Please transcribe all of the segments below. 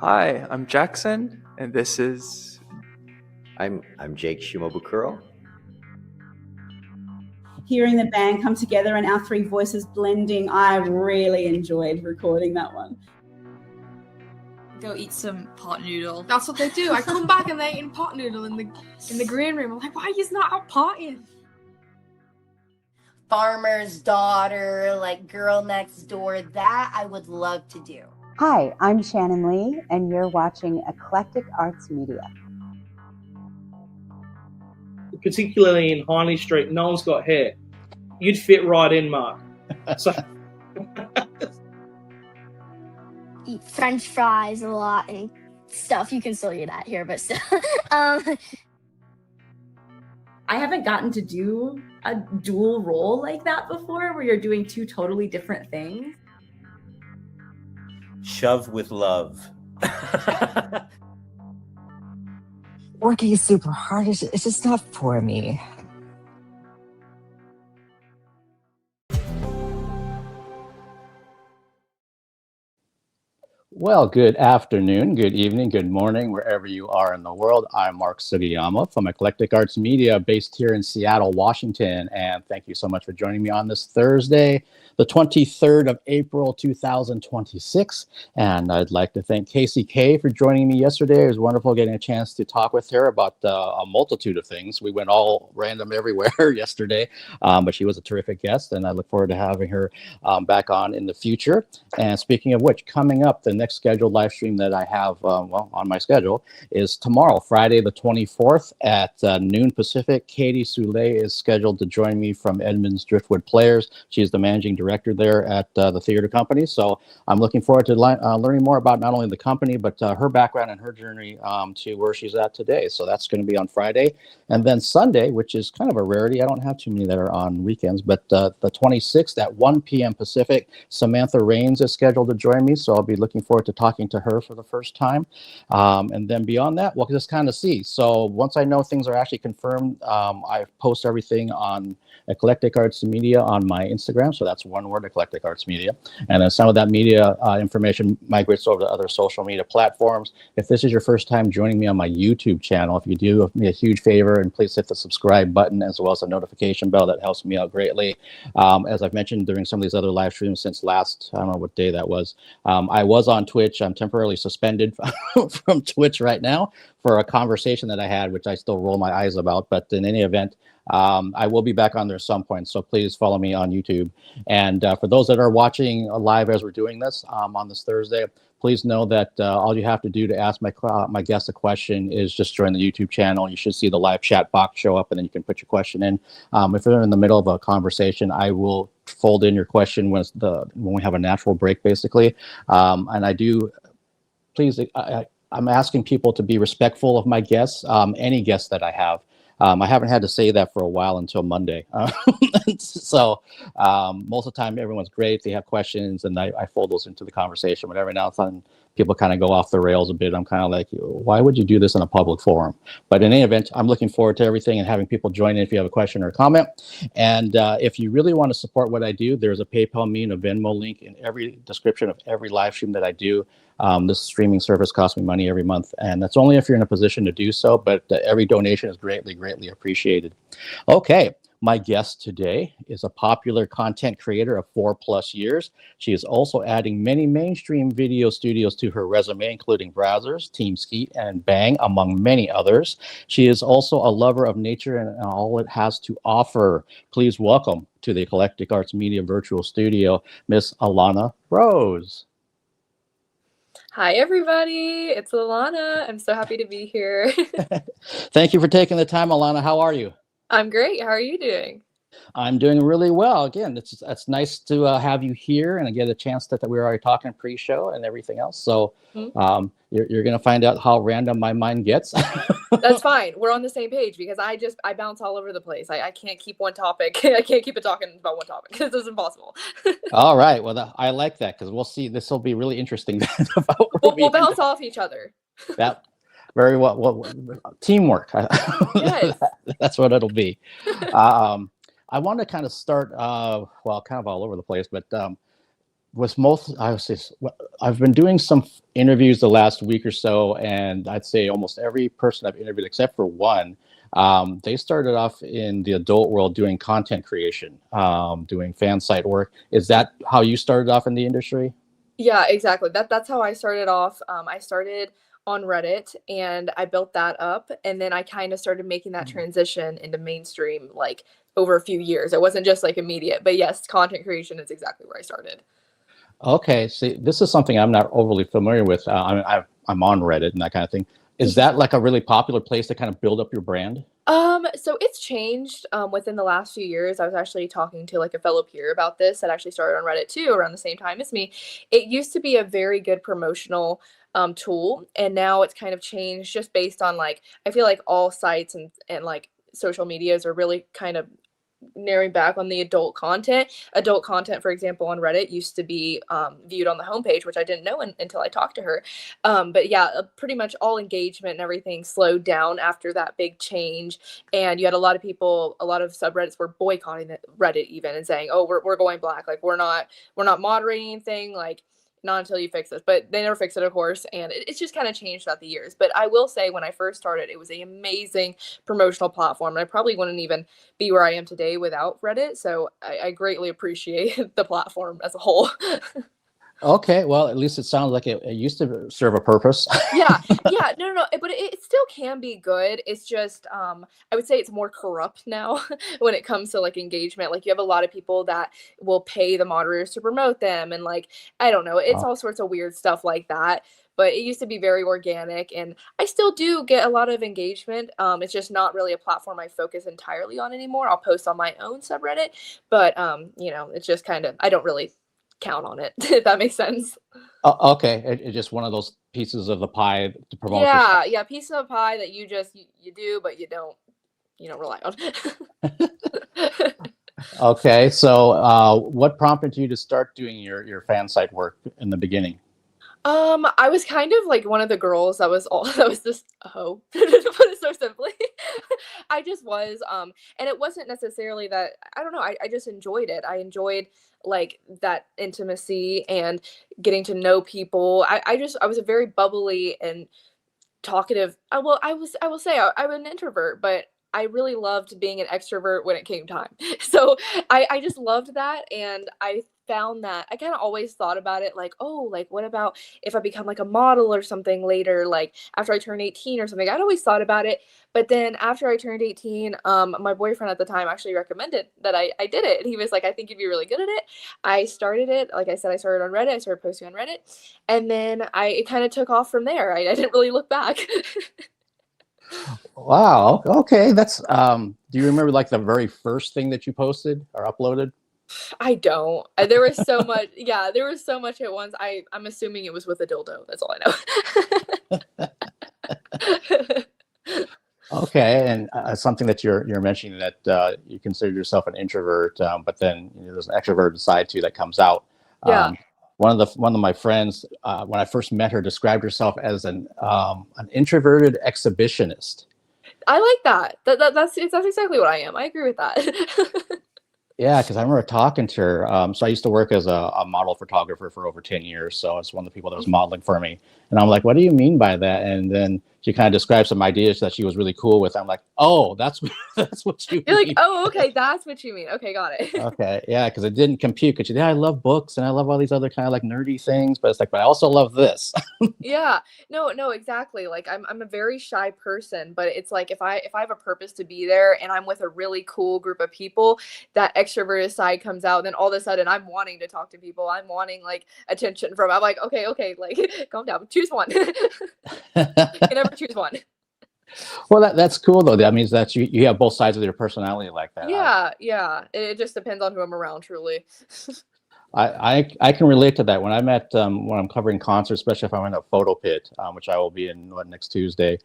Hi, I'm Jackson, and this is... I'm Jake Shimobukuro. Hearing the band come together and our three voices blending, I really enjoyed recording that one. Go eat some pot noodle. That's what they do. I come back and they eat pot noodle in the green room. I'm like, why is not out potting? Farmer's daughter, like girl next door, that I would love to do. Hi, I'm Shannon Lee, and you're watching Eclectic Arts Media. Particularly in Hindley Street, no one's got hair. You'd fit right in, Mark. So eat French fries a lot and stuff. You can still eat that here, but still. I haven't gotten to do a dual role like that before, where you're doing two totally different things. Shove with love. Working super hard is just not for me. Well, good afternoon, good evening, good morning, wherever you are in the world. I'm Mark Sugiyama from Eclectic Arts Media, based here in Seattle, Washington. And thank you so much for joining me on this Thursday, the 23rd of April, 2026. And I'd like to thank Casey Kay for joining me yesterday. It was wonderful getting a chance to talk with her about a multitude of things. We went all random everywhere yesterday, but she was a terrific guest, and I look forward to having her back on in the future. And speaking of which, coming up, the next scheduled live stream that I have on my schedule is tomorrow, Friday the 24th at noon Pacific. Katie Soule is scheduled to join me from Edmonds Driftwood Players. She's the managing director there at the theater company. So I'm looking forward to learning more about not only the company, but her background and her journey to where she's at today. So that's going to be on Friday. And then Sunday, which is kind of a rarity. I don't have too many that are on weekends, but the 26th at 1 p.m. Pacific, Samantha Rains is scheduled to join me. So I'll be looking forward to talking to her for the first time. And then beyond that, we'll just kind of see. So once I know things are actually confirmed, I post everything on Eclectic Arts Media on my Instagram. So that's one word, Eclectic Arts Media. And then some of that media information migrates over to other social media platforms. If this is your first time joining me on my YouTube channel, if you do me a huge favor and please hit the subscribe button as well as the notification bell, that helps me out greatly. As I've mentioned during some of these other live streams since last, I don't know what day that was, I was on Twitch. I'm temporarily suspended from Twitch right now for a conversation that I had, which I still roll my eyes about. But in any event, I will be back on there at some point. So please follow me on YouTube. And for those that are watching live as we're doing this on this Thursday, please know that all you have to do to ask my guest a question is just join the YouTube channel. You should see the live chat box show up, and then you can put your question in. If you're in the middle of a conversation, I will fold in your question when we have a natural break, basically. And I do, please, I'm asking people to be respectful of my guests, any guests that I have. I haven't had to say that for a while until Monday. So most of the time, everyone's great. They have questions, and I fold those into the conversation. But every now and then, people kind of go off the rails a bit. I'm kind of like, why would you do this in a public forum? But in any event, I'm looking forward to everything and having people join in if you have a question or a comment. And if you really want to support what I do, there's a PayPal, me, and a Venmo link in every description of every live stream that I do. This streaming service costs me money every month, and that's only if you're in a position to do so, but every donation is greatly, greatly appreciated. Okay, my guest today is a popular content creator of 4+ years. She is also adding many mainstream video studios to her resume, including Brazzers, Team Skeet, and Bang, among many others. She is also a lover of nature and all it has to offer. Please welcome to the Eclectic Arts Media Virtual Studio, Miss ALANA ROSE. Hi, everybody. It's ALANA. I'm so happy to be here. Thank you for taking the time, ALANA. How are you? I'm great. How are you doing? I'm doing really well. Again, it's nice to have you here and get a chance that we were already talking pre-show and everything else. So you're going to find out how random my mind gets. That's fine. We're on the same page because I bounce all over the place. I can't keep one topic. I can't keep it talking about one topic. This is impossible. All right. Well, I like that because we'll see. This will be really interesting. We'll bounce off each other. That very well teamwork. Yes. That's what it'll be. I want to kind of start, kind of all over the place, but with most, I would say, I've been doing some interviews the last week or so, and I'd say almost every person I've interviewed, except for one, they started off in the adult world doing content creation, doing fan site work. Is that how you started off in the industry? Yeah, exactly. That's how I started off. I started on Reddit and I built that up, and then I kind of started making that transition into mainstream like over a few years. It wasn't just like immediate, but yes, content creation is exactly where I started. Okay, see, this is something I'm not overly familiar with. I'm on Reddit and that kind of thing. Is that like a really popular place to kind of build up your brand? So it's changed within the last few years. I was actually talking to like a fellow peer about this that actually started on Reddit too around the same time as me. It used to be a very good promotional tool, and now it's kind of changed just based on like I feel like all sites and like social medias are really kind of narrowing back on the adult content. Adult content, for example, on Reddit used to be viewed on the homepage, which I didn't know until I talked to her. But yeah, pretty much all engagement and everything slowed down after that big change. And you had a lot of people, a lot of subreddits were boycotting Reddit even and saying, "Oh, we're going black. Like we're not moderating anything. Like not until you fix this." But they never fixed it, of course, and it's just kind of changed throughout the years. But I will say, when I first started, it was an amazing promotional platform, and I probably wouldn't even be where I am today without Reddit. So I greatly appreciate the platform as a whole. Okay, well, at least it sounds like it used to serve a purpose. Yeah, no, but it still can be good. It's just I would say it's more corrupt now when it comes to like engagement. Like you have a lot of people that will pay the moderators to promote them, and like I don't know, it's all sorts of weird stuff like that. But it used to be very organic, and I still do get a lot of engagement. It's just not really a platform I focus entirely on anymore. I'll post on my own subreddit, but it's just kind of I don't really count on it, if that makes sense. Okay, it's just one of those pieces of the pie to promote yourself. Yeah, piece of pie that you just you do, but you don't rely on. Okay, so what prompted you to start doing your fan site work in the beginning? I was kind of like one of the girls that was just a hoe, to put it so simply. I just was, and it wasn't necessarily that, I don't know, I just enjoyed it. I enjoyed like that intimacy and getting to know people. I was a very bubbly and talkative. I will say I'm an introvert, but I really loved being an extrovert when it came time. So I just loved that, and I found that I kind of always thought about it like, oh, like what about if I become like a model or something later, like after I turn 18 or something. I'd always thought about it, but then after I turned 18, my boyfriend at the time actually recommended that I did it. And he was like, I think you'd be really good at it. I started it. Like I said, I started on Reddit. I started posting on Reddit, and then it kind of took off from there. I didn't really look back. Wow. Okay. That's do you remember like the very first thing that you posted or uploaded? I don't. There was so much. Yeah, there was so much at once. I'm assuming it was with a dildo. That's all I know. Okay, and something that you're mentioning that you consider yourself an introvert, but then there's an extroverted side too that comes out. Yeah. One of my friends, when I first met her, described herself as an introverted exhibitionist. I like that. That's exactly what I am. I agree with that. Yeah, because I remember talking to her. So I used to work as a model photographer for over 10 years. So it's one of the people that was modeling for me. And I'm like, what do you mean by that? And then she kind of described some ideas that she was really cool with. I'm like, oh, that's what you You're mean. like, oh, okay, that's what you mean. Okay, got it. Okay, yeah, because it didn't compute. Because I love books and I love all these other kind of like nerdy things, but it's like, but I also love this. Yeah, no, exactly. Like I'm a very shy person, but it's like if I have a purpose to be there and I'm with a really cool group of people, that extroverted side comes out. Then all of a sudden I'm wanting to talk to people. I'm wanting like attention from. I'm like, okay, like calm down. Choose one. You can never choose one. Well, that's cool though. That means that you have both sides of your personality like that. Yeah. It just depends on who I'm around, truly. I can relate to that when when I'm covering concerts, especially if I'm in a photo pit, which I will be in next Tuesday.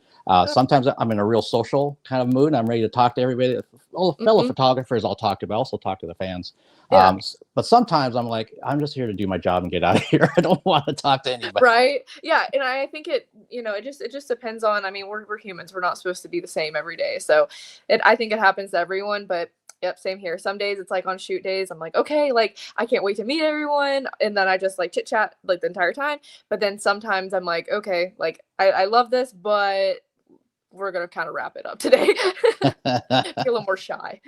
Sometimes I'm in a real social kind of mood. I'm ready to talk to everybody. All the fellow photographers I'll talk to, but I also talk to the fans. Yeah. But sometimes I'm like, I'm just here to do my job and get out of here. I don't want to talk to anybody. Right. Yeah. And I think it just depends on, I mean, we're humans. We're not supposed to be the same every day. So I think it happens to everyone, but Yep, same here. Some days it's like on shoot days, I'm like, okay, like I can't wait to meet everyone. And then I just like chit chat like the entire time. But then sometimes I'm like, okay, like I love this, but we're gonna kind of wrap it up today. Be a little more shy.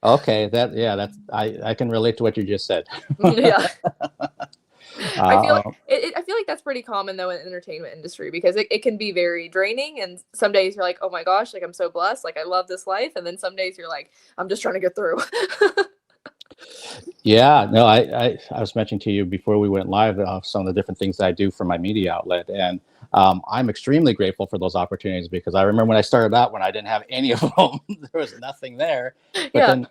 Okay, that's I can relate to what you just said. Yeah. I feel like Uh, I feel like that's pretty common though in the entertainment industry because it can be very draining, and some days you're like, oh my gosh, like I'm so blessed, like I love this life, and then some days you're like, I'm just trying to get through. Yeah, no, I was mentioning to you before we went live some of the different things that I do for my media outlet, and I'm extremely grateful for those opportunities because I remember when I started out when I didn't have any of them, there was nothing there. But Yeah. then,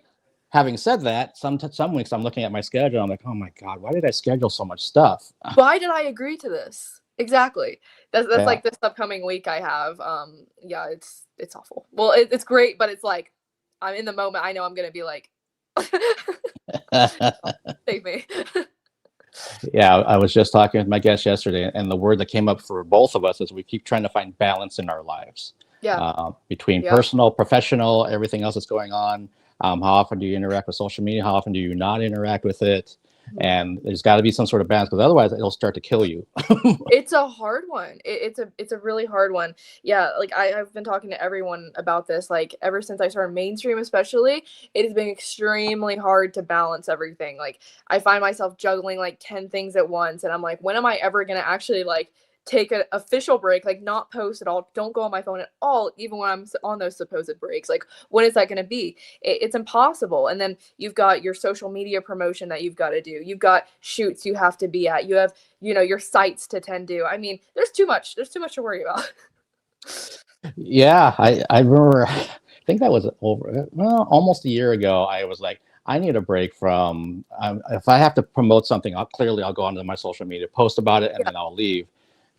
having said that, some weeks I'm looking at my schedule, I'm like, oh my God, why did I schedule so much stuff? Why did I agree to this? Exactly. That's Yeah. like this upcoming week I have. Yeah, it's awful. Well, it's great, but it's like I'm in the moment. I know I'm gonna be like, save me. Yeah, I was just talking with my guest yesterday, and the word that came up for both of us is we keep trying to find balance in our lives. Yeah. Between Yeah. personal, professional, everything else that's going on. How often do you interact with social media? How often do you not interact with it? And there's got to be some sort of balance because otherwise it'll start to kill you. It's a hard one. It's a really hard one. Yeah, like I've been talking to everyone about this. Like ever since I started mainstream, especially, it has been extremely hard to balance everything. Like I find myself juggling like 10 things at once, and I'm like, when am I ever gonna actually like take an official break, like not post at all, don't go on my phone at all, even when I'm on those supposed breaks? Like when is that going to be? It's impossible. And then you've got your social media promotion that you've got to do, you've got shoots you have to be at, you have, you know, your sites to tend to. I mean, there's too much to worry about. Yeah, I remember, I think that was almost a year ago. I was like, I need a break from, if I have to promote something, I'll go onto my social media, post about it, and then I'll leave.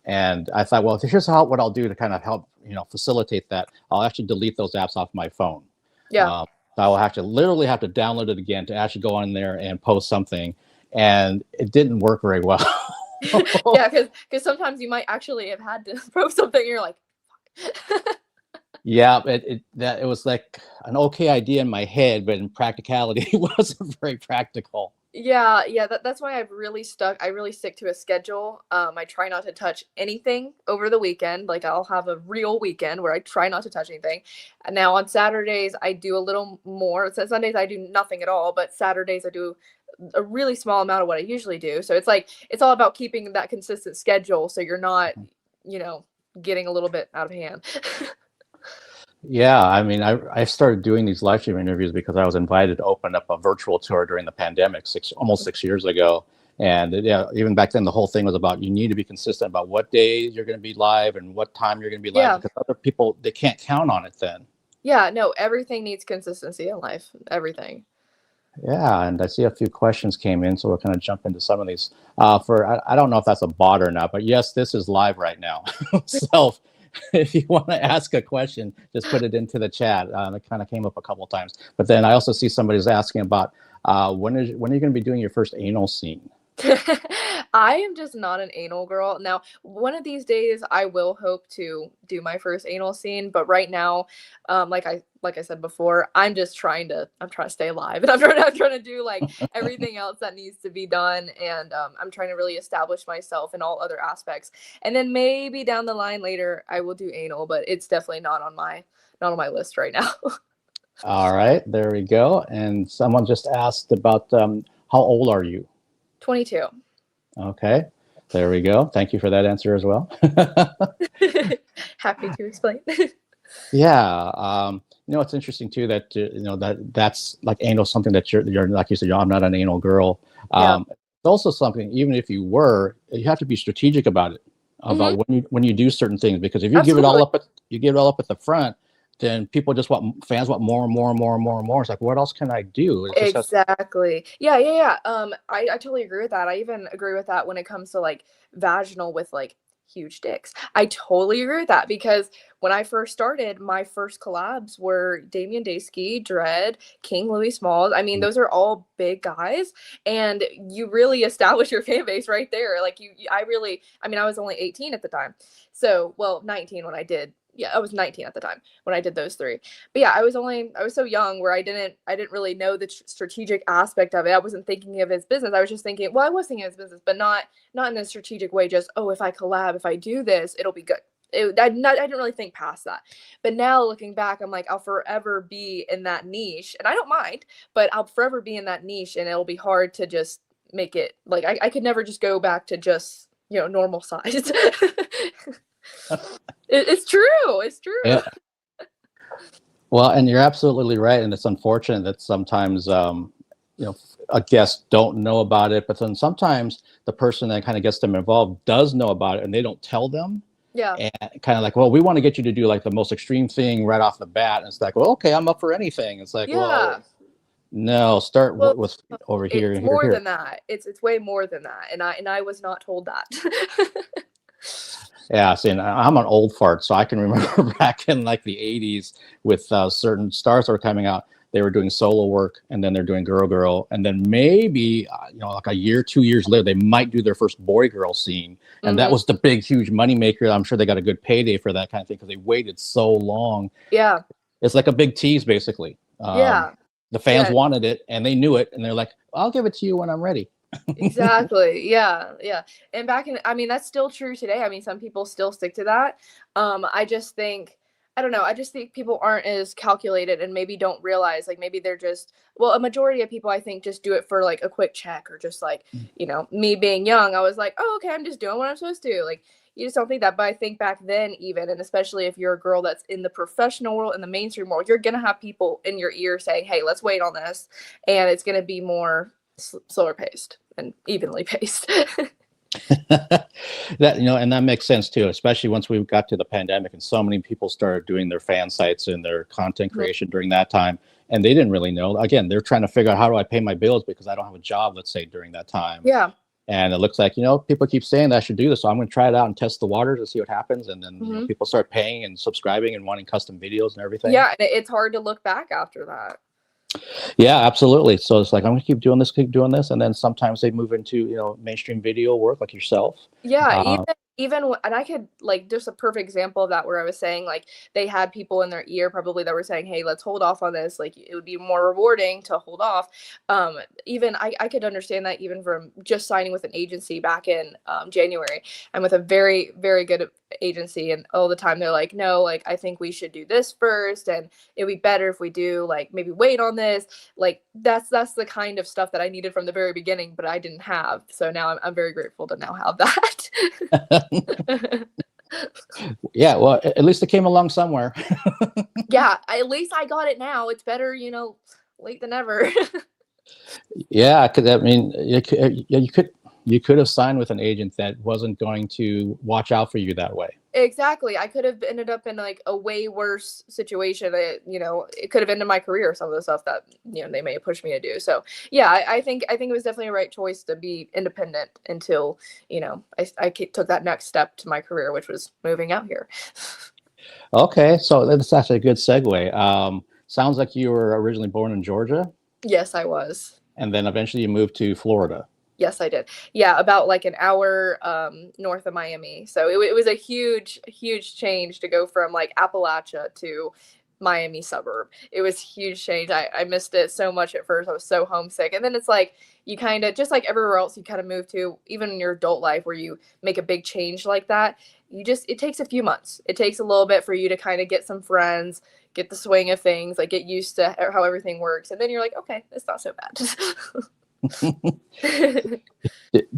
And I thought, well, here's what I'll do to kind of help, facilitate that. I'll actually delete those apps off my phone. Yeah. So I will literally have to download it again to actually go on there and post something. And it didn't work very well. Yeah, because sometimes you might actually have had to post something and you're like, Yeah, it was like an okay idea in my head, but in practicality, it wasn't very practical. yeah, that's why I really stick to a schedule. I try not to touch anything over the weekend. Like I'll have a real weekend where I try not to touch anything. And now on Saturdays I do a little more. So Sundays I do nothing at all, but Saturdays I do a really small amount of what I usually do. So it's like it's all about keeping that consistent schedule so you're not, getting a little bit out of hand. Yeah, I mean, I started doing these live stream interviews because I was invited to open up a virtual tour during the pandemic almost 6 years ago. And yeah, even back then, the whole thing was about you need to be consistent about what days you're going to be live and what time you're going to be live Yeah. because other people, they can't count on it then. Yeah, no, everything needs consistency in life. Everything. Yeah, and I see a few questions came in, so we'll kind of jump into some of these. I don't know if that's a bot or not, but yes, this is live right now. So if you want to ask a question, just put it into the chat. It kind of came up a couple of times. But then I also see somebody's asking about when are you going to be doing your first anal scene? I am just not an anal girl. Now, one of these days I will hope to do my first anal scene, but right now, like I said before, I'm trying to stay alive, and I'm trying to do like everything else that needs to be done, and I'm trying to really establish myself in all other aspects. And then maybe down the line later I will do anal, but it's definitely not on my list right now. All right, there we go. And someone just asked about how old are you? 22. Okay, there we go. Thank you for that answer as well. Happy to explain. Yeah, it's interesting too that that's like anal, something that you're like you said, I'm not an anal girl. It's also something, even if you were, you have to be strategic about it, about when you do certain things, because if you give it all up at the front, then people fans want more and more and more and more and more. It's like, what else can I do? Exactly. Yeah. I totally agree with that. I even agree with that when it comes to like vaginal with like huge dicks. I totally agree with that because when I first started, my first collabs were Damien Daysky, Dredd, King Louis Smalls. I mean, those are all big guys, and you really establish your fan base right there. Like I was only 18 at the time. So, well, 19 when I did I was 19 at the time when I did those 3. But yeah, I was so young where I didn't really know the strategic aspect of it. I wasn't thinking of it as business. I was just thinking, well, I was thinking of it as business, but not in a strategic way. Just, oh, if I collab, if I do this, it'll be good. I didn't really think past that. But now looking back, I'm like, I'll forever be in that niche, and I don't mind, but I'll forever be in that niche, and it'll be hard to just make it like I could never just go back to just, normal size. It's true. It's true. Yeah. Well, and you're absolutely right, and it's unfortunate that sometimes guests don't know about it, but then sometimes the person that kind of gets them involved does know about it, and they don't tell them. Yeah. And kind of like, well, we want to get you to do like the most extreme thing right off the bat. And it's like, well, okay, I'm up for anything. It's like, well, no, start with over here. It's more than that. It's way more than that. And I was not told that. Yeah, see, and I'm an old fart, so I can remember back in like the 80s with certain stars that were coming out. They were doing solo work, and then they're doing girl, and then maybe like a year, 2 years later, they might do their first boy-girl scene, and that was the big, huge moneymaker. I'm sure they got a good payday for that kind of thing because they waited so long. Yeah, it's like a big tease, basically. The fans wanted it, and they knew it, and they're like, "I'll give it to you when I'm ready." Exactly. Yeah. And that's still true today. I mean, some people still stick to that. I don't know. I just think people aren't as calculated and maybe don't realize, like, maybe they're just, well, a majority of people, I think, just do it for like a quick check or just like, me being young, I was like, oh, okay, I'm just doing what I'm supposed to. Like, you just don't think that. But I think back then, even, and especially if you're a girl that's in the professional world, in the mainstream world, you're going to have people in your ear saying, hey, let's wait on this. And it's going to be more slower paced and evenly paced. And that makes sense too, especially once we got to the pandemic and so many people started doing their fan sites and their content creation during that time, and they didn't really know. Again, they're trying to figure out, how do I pay my bills because I don't have a job, let's say, during that time. Yeah. And it looks like, people keep saying that I should do this, so I'm going to try it out and test the waters and see what happens. And then people start paying and subscribing and wanting custom videos and everything. Yeah, and it's hard to look back after that. Yeah, absolutely. So it's like, I'm going to keep doing this. And then sometimes they move into, mainstream video work like yourself. Yeah, even and I could, like, just a perfect example of that where I was saying, like, they had people in their ear probably that were saying, hey, let's hold off on this. Like, it would be more rewarding to hold off. Even I could understand that even from just signing with an agency back in January. I'm with a very, very good agency, and all the time they're like, no, like, I think we should do this first, and it'd be better if we do, like, maybe wait on this. Like, that's the kind of stuff that I needed from the very beginning, but I didn't have. So now I'm very grateful to now have that. Yeah, well, at least it came along somewhere. Yeah, at least I got it now. It's better, late than never. Yeah, because I mean, you could have signed with an agent that wasn't going to watch out for you that way. Exactly. I could have ended up in like a way worse situation. It could have ended my career, some of the stuff that, they may have pushed me to do. So yeah, I think it was definitely a right choice to be independent until, I took that next step to my career, which was moving out here. Okay. So that's actually a good segue. Sounds like you were originally born in Georgia. Yes, I was. And then eventually you moved to Florida. Yes, I did. Yeah, about like an hour north of Miami. So it was a huge change to go from like Appalachia to Miami suburb. It was a huge change. I missed it so much at first. I was so homesick. And then it's like, you kind of, just like everywhere else you kind of move to, even in your adult life where you make a big change like that, it takes a few months. It takes a little bit for you to kind of get some friends, get the swing of things, like get used to how everything works. And then you're like, okay, it's not so bad.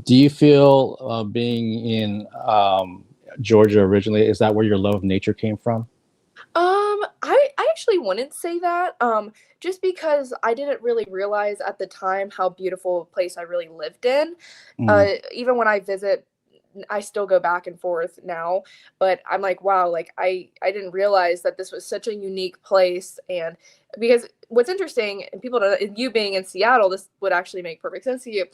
Do you feel being in Georgia originally, is that where your love of nature came from? I actually wouldn't say that, just because I didn't really realize at the time how beautiful a place I really lived in. Even when I visit, I still go back and forth now, but I'm like, wow, like I didn't realize that this was such a unique place. And because what's interesting, and people don't know, you being in Seattle, this would actually make perfect sense to you.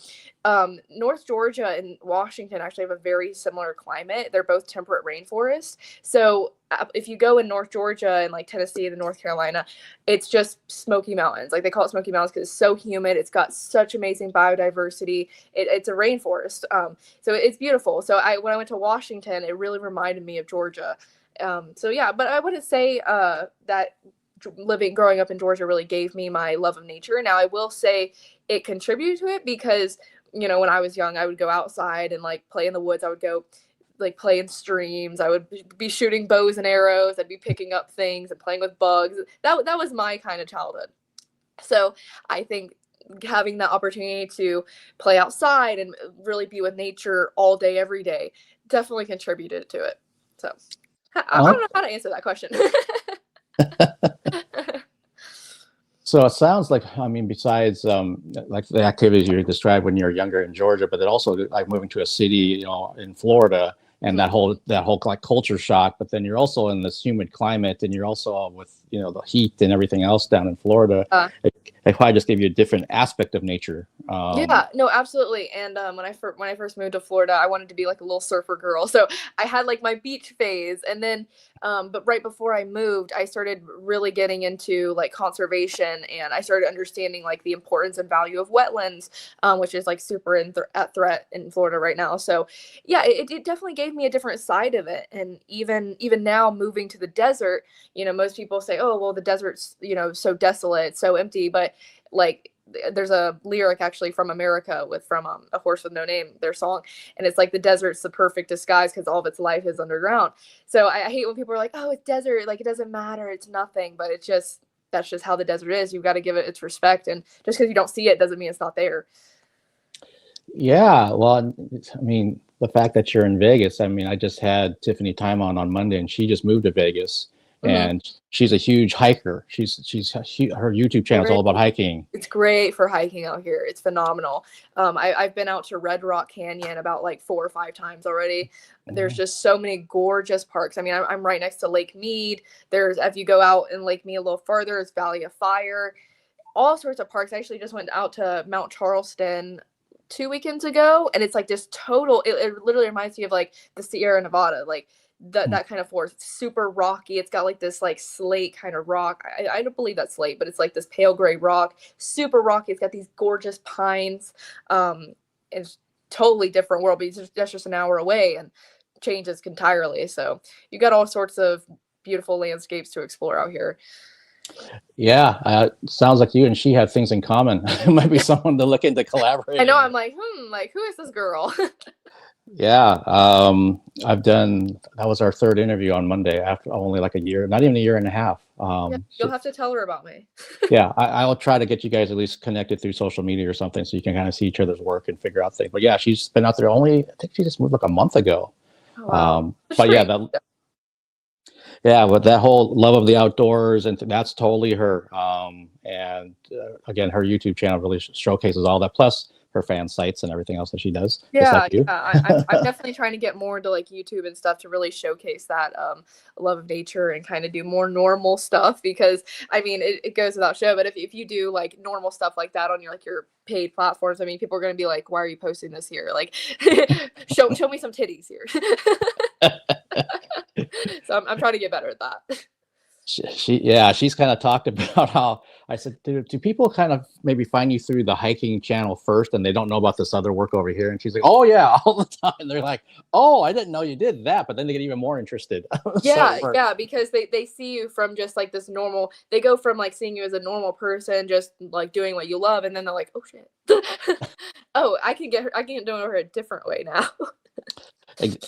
North Georgia and Washington actually have a very similar climate. They're both temperate rainforests. So if you go in North Georgia and like Tennessee and North Carolina, it's just Smoky Mountains. Like they call it Smoky Mountains because it's so humid. It's got such amazing biodiversity. It's a rainforest. So it's beautiful. So when I went to Washington, it really reminded me of Georgia. So yeah, but I wouldn't say that growing up in Georgia really gave me my love of nature. Now I will say it contributed to it because, when I was young, I would go outside and like play in the woods. I would go like play in streams. I would be shooting bows and arrows. I'd be picking up things and playing with bugs. That was my kind of childhood. So I think having that opportunity to play outside and really be with nature all day, every day, definitely contributed to it. So I don't know how to answer that question. So it sounds like, besides like the activities you described when you're younger in Georgia, but then also like moving to a city, in Florida, and that whole like culture shock. But then you're also in this humid climate, and you're also with the heat and everything else down in Florida. It probably just gave you a different aspect of nature. Yeah, no, absolutely. And when I first moved to Florida, I wanted to be like a little surfer girl. So I had like my beach phase, and then but right before I moved, I started really getting into like conservation, and I started understanding like the importance and value of wetlands, which is like super at threat in Florida right now. So yeah, it definitely gave me a different side of it. And even now moving to the desert, most people say, oh, well, the desert's, so desolate, so empty. But like, there's a lyric actually from America from A Horse with No Name, their song. And it's like, the desert's the perfect disguise because all of its life is underground. So I hate when people are like, oh, it's desert. Like, it doesn't matter. It's nothing. But that's just how the desert is. You've got to give it its respect. And just because you don't see it doesn't mean it's not there. Yeah, well, the fact that you're in Vegas, I just had Tiffany Time on Monday, and she just moved to Vegas. And she's a huge hiker. Her YouTube channel is all about hiking. It's great for hiking out here. It's phenomenal. I've been out to Red Rock Canyon about like 4 or 5 times already. There's just so many gorgeous parks. I'm right next to Lake Mead. If you go out in Lake Mead a little further, it's Valley of Fire. All sorts of parks. I actually just went out to Mount Charleston 2 weekends ago, and it's like this total. It literally reminds me of like the Sierra Nevada, like that kind of forest. It's super rocky. It's got like this like slate kind of rock. I don't believe that's slate, but it's like this pale gray rock, super rocky. It's got these gorgeous pines. It's totally different world, but that's just an hour away and changes entirely. So you got all sorts of beautiful landscapes to explore out here. Yeah, sounds like you and she have things in common. It might be someone to look into collaborating. I know. I'm like, who is this girl? Yeah, that was our 3rd interview on Monday after only like a year, not even a year and a half. You'll have to tell her about me. Yeah, I'll try to get you guys at least connected through social media or something so you can kind of see each other's work and figure out things. But yeah, she's been out there I think she just moved like a month ago. Oh, wow. But yeah, with that whole love of the outdoors, and that's totally her. Again, her YouTube channel really showcases all that. Plus her fan sites and everything else that she does. Yeah. I'm definitely trying to get more into like YouTube and stuff to really showcase that love of nature and kind of do more normal stuff, because it goes without show, but if you do like normal stuff like that on your paid platforms, people are going to be like, why are you posting this here? Like, show me some titties here. So I'm trying to get better at that. She's kind of talked about how, I said, do people kind of maybe find you through the hiking channel first and they don't know about this other work over here? And she's like, oh yeah, all the time. They're like, oh, I didn't know you did that, but then they get even more interested. Yeah, because they see you from just like this normal, they go from like seeing you as a normal person, just like doing what you love, and then they're like, oh shit. Oh, I can do her a different way now.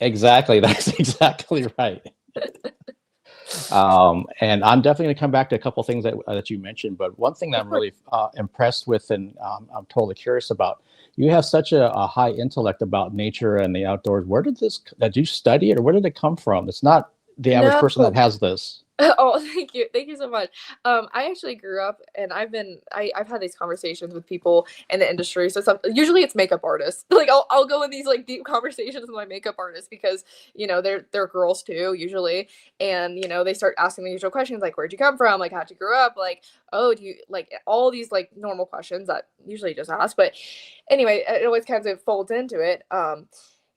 Exactly, that's exactly right. And I'm definitely going to come back to a couple things that you mentioned, but one thing that I'm really impressed with, and I'm totally curious about, you have such a high intellect about nature and the outdoors. Where did you study it, or where did it come from? It's not the average person that has this. Oh, thank you so much. I actually grew up, and I've had these conversations with people in the industry. So usually it's makeup artists. Like I'll go in these like deep conversations with my makeup artists because they're girls too usually, and they start asking the usual questions like, where'd you come from, like how'd you grow up, like, oh, do you, like, all these like normal questions that usually just ask. But anyway, it always kind of folds into it.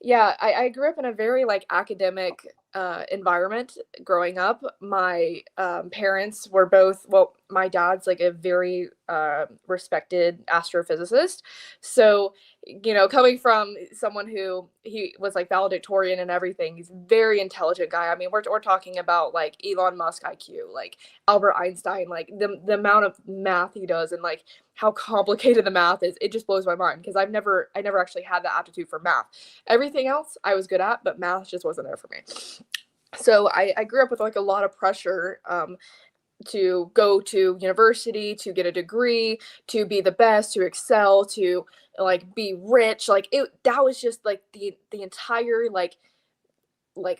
Yeah, I grew up in a very like academic environment growing up. My parents were both, well, my dad's like a very respected astrophysicist. So, you know, coming from someone who he was like valedictorian and everything, he's a very intelligent guy. I mean, we're talking about like Elon Musk IQ, like Albert Einstein, like the amount of math he does and like how complicated the math is. It just blows my mind because I never actually had the aptitude for math. Everything else I was good at, but math just wasn't there for me. So I grew up with like a lot of pressure to go to university, to get a degree, to be the best, to excel, to like be rich. Like that was just like the entire like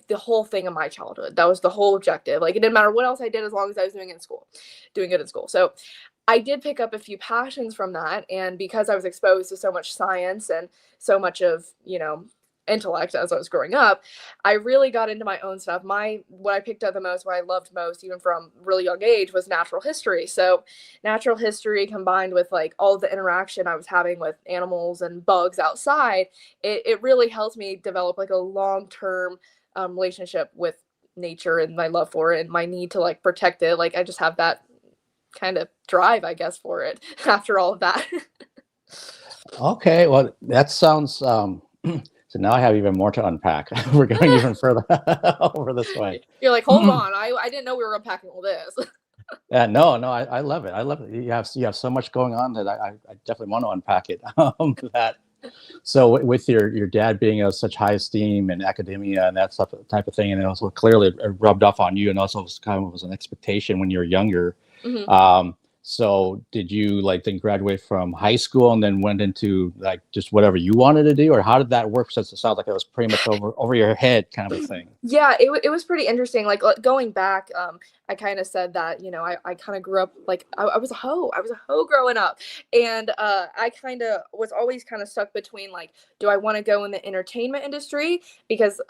the whole thing of my childhood. That was the whole objective. Like it didn't matter what else I did as long as I was doing good in school. So I did pick up a few passions from that. And because I was exposed to so much science and so much of, you know, intellect as I was growing up, I really got into my own stuff. What I picked up the most, what I loved most, even from really young age, was natural history. So natural history combined with like all the interaction I was having with animals and bugs outside, it really helped me develop like a long-term relationship with nature and my love for it and my need to like protect it. Like I just have that kind of drive, I guess, for it after all of that. Okay, well, that sounds so now I have even more to unpack. We're going even further over this way. You're like, hold on, I didn't know we were unpacking all this. Yeah, no, I love it. I love it. You have so much going on that I definitely want to unpack it. So with your dad being of such high esteem in academia and that type of thing, and it also clearly it rubbed off on you, and also was an expectation when you were younger. Mm-hmm. So did you like then graduate from high school and then went into like just whatever you wanted to do, or how did that work? Since it sounds like it was pretty much over your head kind of a thing. Yeah, it was pretty interesting. Like going back, I kind of said that, you know, I kind of grew up like I was a hoe. I was a hoe growing up, and I kind of was always kind of stuck between like, do I want to go in the entertainment industry? Because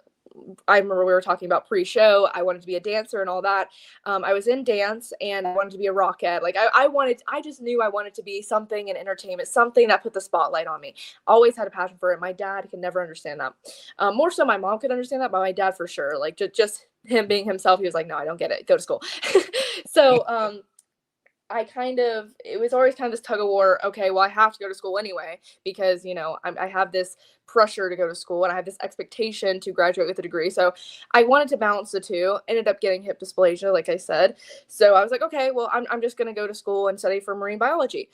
I remember we were talking about pre-show. I wanted to be a dancer and all that. I was in dance and I wanted to be a rockette. Like I just knew I wanted to be something in entertainment, something that put the spotlight on me. Always had a passion for it. My dad could never understand that. More so my mom could understand that, but my dad for sure. Like just him being himself, he was like, no, I don't get it. Go to school. So, it was always kind of this tug of war. Okay, well, I have to go to school anyway, because, you know, I have this pressure to go to school and I have this expectation to graduate with a degree. So I wanted to balance the two, ended up getting hip dysplasia, like I said. So I was like, okay, well, I'm just going to go to school and study for marine biology.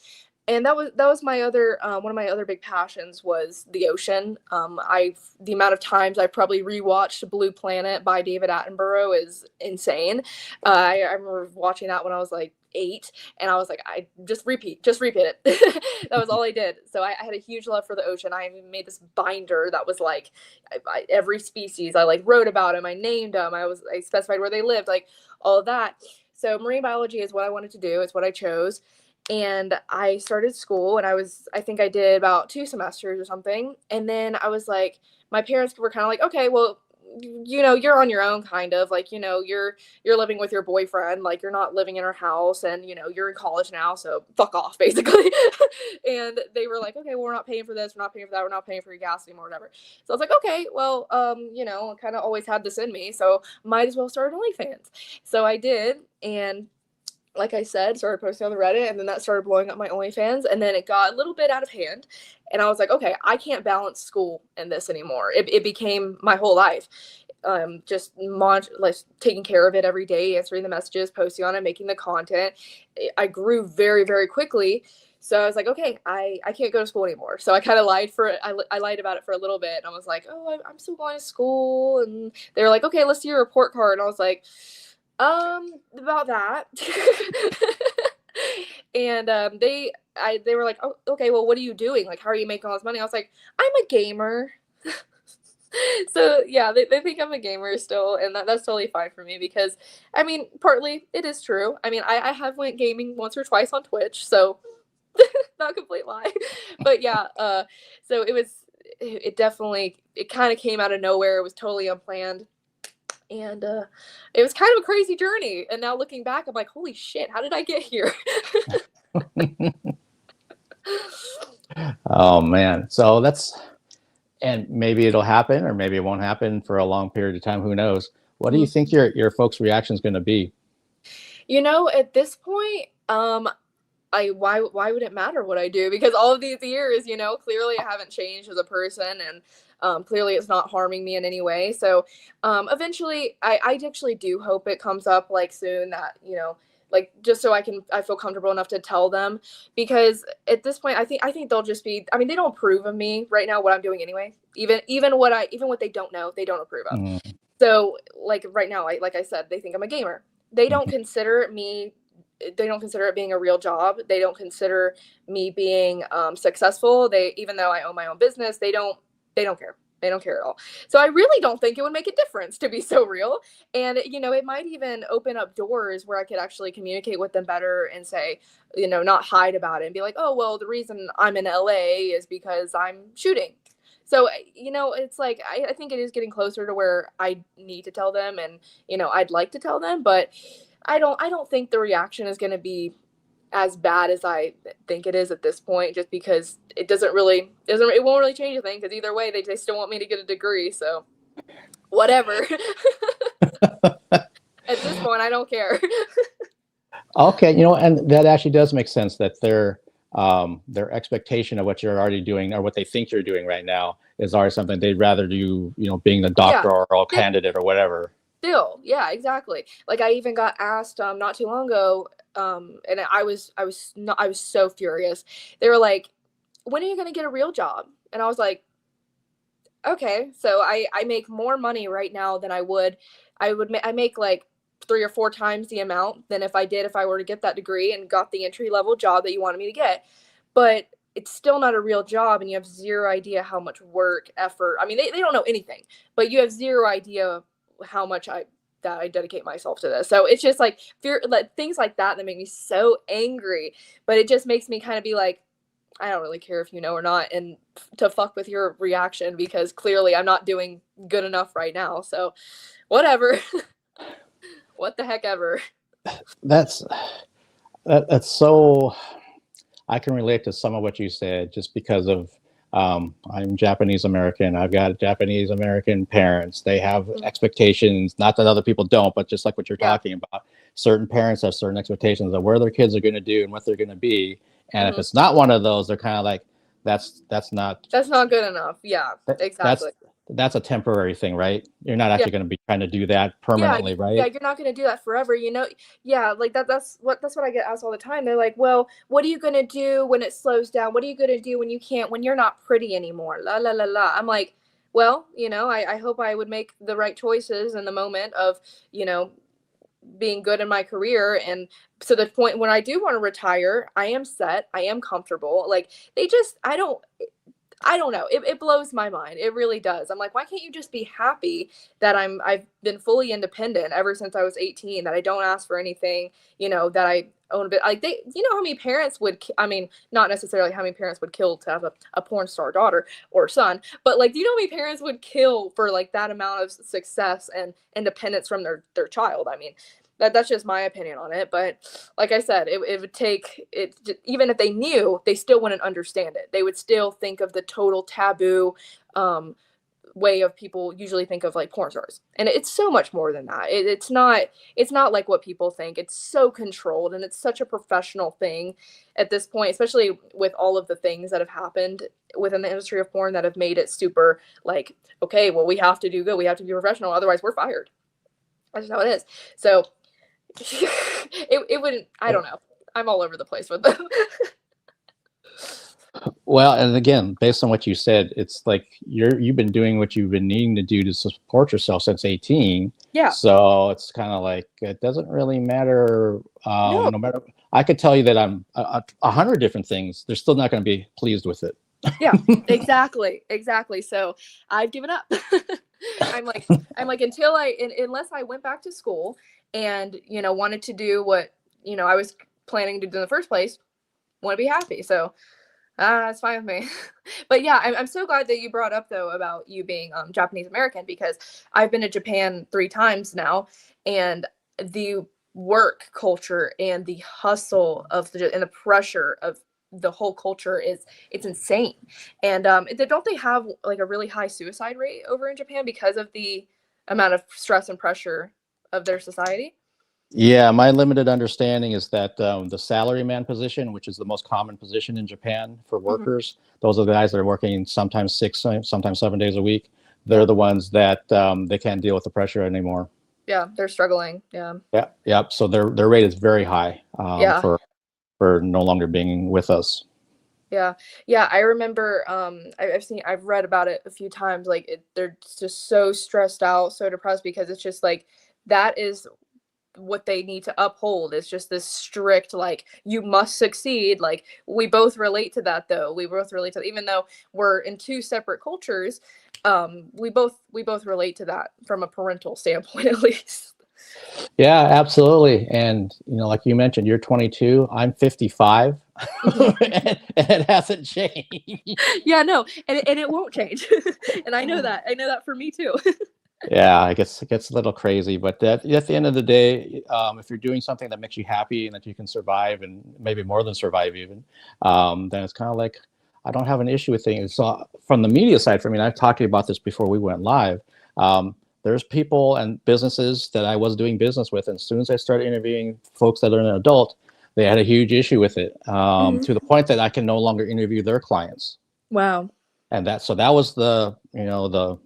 And that was my other one of my other big passions was the ocean. The amount of times I probably rewatched Blue Planet by David Attenborough is insane. I remember watching that when I was like 8, and I was like, I just repeat it. That was all I did. So I had a huge love for the ocean. I even made this binder that was like every species. I like wrote about them. I named them. I specified where they lived, like all of that. So marine biology is what I wanted to do. It's what I chose. And I started school, and I think I did about 2 semesters or something. And then I was like, my parents were kind of like, okay, well, you know, you're on your own, kind of like, you know, you're living with your boyfriend, like you're not living in our house, and, you know, you're in college now, so fuck off, basically. And they were like, okay, well, we're not paying for this, we're not paying for that, we're not paying for your gas anymore, whatever. So I was like, okay, well, you know, I kind of always had this in me, so might as well start OnlyFans. So I did, and like I said, started posting on the Reddit, and then that started blowing up my OnlyFans, and then it got a little bit out of hand, and I was like, okay, I can't balance school and this anymore. It became my whole life. Just like taking care of it every day, answering the messages, posting on it, making the content. I grew very, very quickly. So I was like, okay, I can't go to school anymore. So I kind of lied I lied about it for a little bit, and I was like, oh, I'm still going to school. And they were like, okay, let's see your report card. And I was like, about that. And they were like, oh, okay, well, what are you doing? Like, how are you making all this money? I was like, I'm a gamer. So yeah, they think I'm a gamer still, and that's totally fine for me, because I mean, partly it is true. I mean, I have went gaming once or twice on Twitch, so not a complete lie. But yeah, so it definitely kind of came out of nowhere. It was totally unplanned. And it was kind of a crazy journey. And now looking back, I'm like, holy shit, how did I get here? Oh man. So and maybe it'll happen, or maybe it won't happen for a long period of time. Who knows? What do you think your folks' reaction is going to be? You know, at this point, why would it matter what I do? Because all of these years, you know, clearly I haven't changed as a person, and clearly it's not harming me in any way. So eventually, I actually do hope it comes up like soon, that, you know, like, just so I feel comfortable enough to tell them, because at this point, I think they'll just be, I mean, they don't approve of me right now, what I'm doing anyway. Even what they don't know, they don't approve of. So like right now, like I said, they think I'm a gamer. They don't consider it being a real job. They don't consider me being successful. Even though I own my own business, they don't care. They don't care at all. So I really don't think it would make a difference, to be so real. And, you know, it might even open up doors where I could actually communicate with them better and say, you know, not hide about it and be like, oh, well, the reason I'm in LA is because I'm shooting. So, you know, it's like, I think it is getting closer to where I need to tell them, and, you know, I'd like to tell them, but I don't think the reaction is going to be as bad as I think it is at this point, just because it won't really change a thing, because either way, they still want me to get a degree. So whatever. At this point, I don't care. Okay. You know, and that actually does make sense, that their expectation of what you're already doing, or what they think you're doing right now, is already something they'd rather do, you know, being the doctoral candidate or whatever. Still, yeah, exactly. Like, I even got asked not too long ago, and I was so furious. They were like, when are you going to get a real job? And I was like, okay, so I make more money right now than I make like 3 or 4 times the amount than if I were to get that degree and got the entry level job that you wanted me to get. But it's still not a real job, and you have zero idea how much work, effort. I mean, they don't know anything, but you have zero idea how much I dedicate myself to this. So it's just like things like that make me so angry. But it just makes me kind of be like, I don't really care if you know or not, and to fuck with your reaction, because clearly I'm not doing good enough right now. So whatever. What the heck ever. That's so, I can relate to some of what you said, just because of I'm Japanese American. I've got Japanese American parents. They have expectations, not that other people don't, but just like what you're talking about, certain parents have certain expectations of where their kids are going to do and what they're going to be. And if it's not one of those, they're kind of like, that's not good enough. Yeah, exactly. That's a temporary thing, right? You're not actually going to be trying to do that permanently, right? Yeah, you're not going to do that forever, you know? Yeah, like that's what I get asked all the time. They're like, well, what are you going to do when it slows down? What are you going to do when you're not pretty anymore? La, la, la, la. I'm like, well, you know, I hope I would make the right choices in the moment of, you know, being good in my career. And so the point when I do want to retire, I am set, I am comfortable. Like, I don't know. It blows my mind. It really does. I'm like, why can't you just be happy that I've been fully independent ever since I was 18, that I don't ask for anything, you know, that I own a bit. Like, you know how many parents would, I mean, not necessarily how many parents would kill to have a porn star daughter or son, but like, do you know how many parents would kill for like that amount of success and independence from their child? I mean, that's just my opinion on it. But like I said, it would take it, even if they knew, they still wouldn't understand it. They would still think of the total taboo way of people usually think of like porn stars. And it's so much more than that. It's not like what people think. It's so controlled, and it's such a professional thing at this point, especially with all of the things that have happened within the industry of porn that have made it super like, okay, well, we have to do good. We have to be professional. Otherwise we're fired. That's just how it is. So it wouldn't, I don't know. I'm all over the place with them. Well, and again, based on what you said, it's like you've been doing what you've been needing to do to support yourself since 18. Yeah. So it's kind of like, it doesn't really matter. No matter, I could tell you that I'm 100 different things. They're still not going to be pleased with it. Yeah, exactly. So I've given up. I'm like, unless I went back to school and, you know, wanted to do what, you know, I was planning to do in the first place, want to be happy. So that's fine with me. But yeah, I'm so glad that you brought up though about you being Japanese American, because I've been to Japan 3 times now, and the work culture and the hustle of and the pressure of the whole culture it's insane. And don't they have like a really high suicide rate over in Japan because of the amount of stress and pressure of their society. Yeah, my limited understanding is that the salaryman position, which is the most common position in Japan for workers, those are the guys that are working sometimes 6, sometimes 7 days a week. They're the ones that they can't deal with the pressure anymore. Yeah, they're struggling. Yeah. Yeah. So their rate is very high Yeah. for no longer being with us. Yeah. I remember. I've read about it a few times. Like they're just so stressed out, so depressed because it's just like that is what they need to uphold. It's just this strict, like, you must succeed. Like, we both relate to that, though. We both relate to, even though we're in 2 separate cultures, we both relate to that from a parental standpoint, at least. Yeah, absolutely. And like you mentioned, you're 22, I'm 55, and it hasn't changed. Yeah, no, and it won't change. And I know that for me too. Yeah, it gets a little crazy, but at the end of the day, if you're doing something that makes you happy and that you can survive, and maybe more than survive even, then it's kind of like, I don't have an issue with things. So from the media side, for me, and I've talked to you about this before we went live, there's people and businesses that I was doing business with, and as soon as I started interviewing folks that are an adult, they had a huge issue with it, to the point that I can no longer interview their clients. Wow. And that was the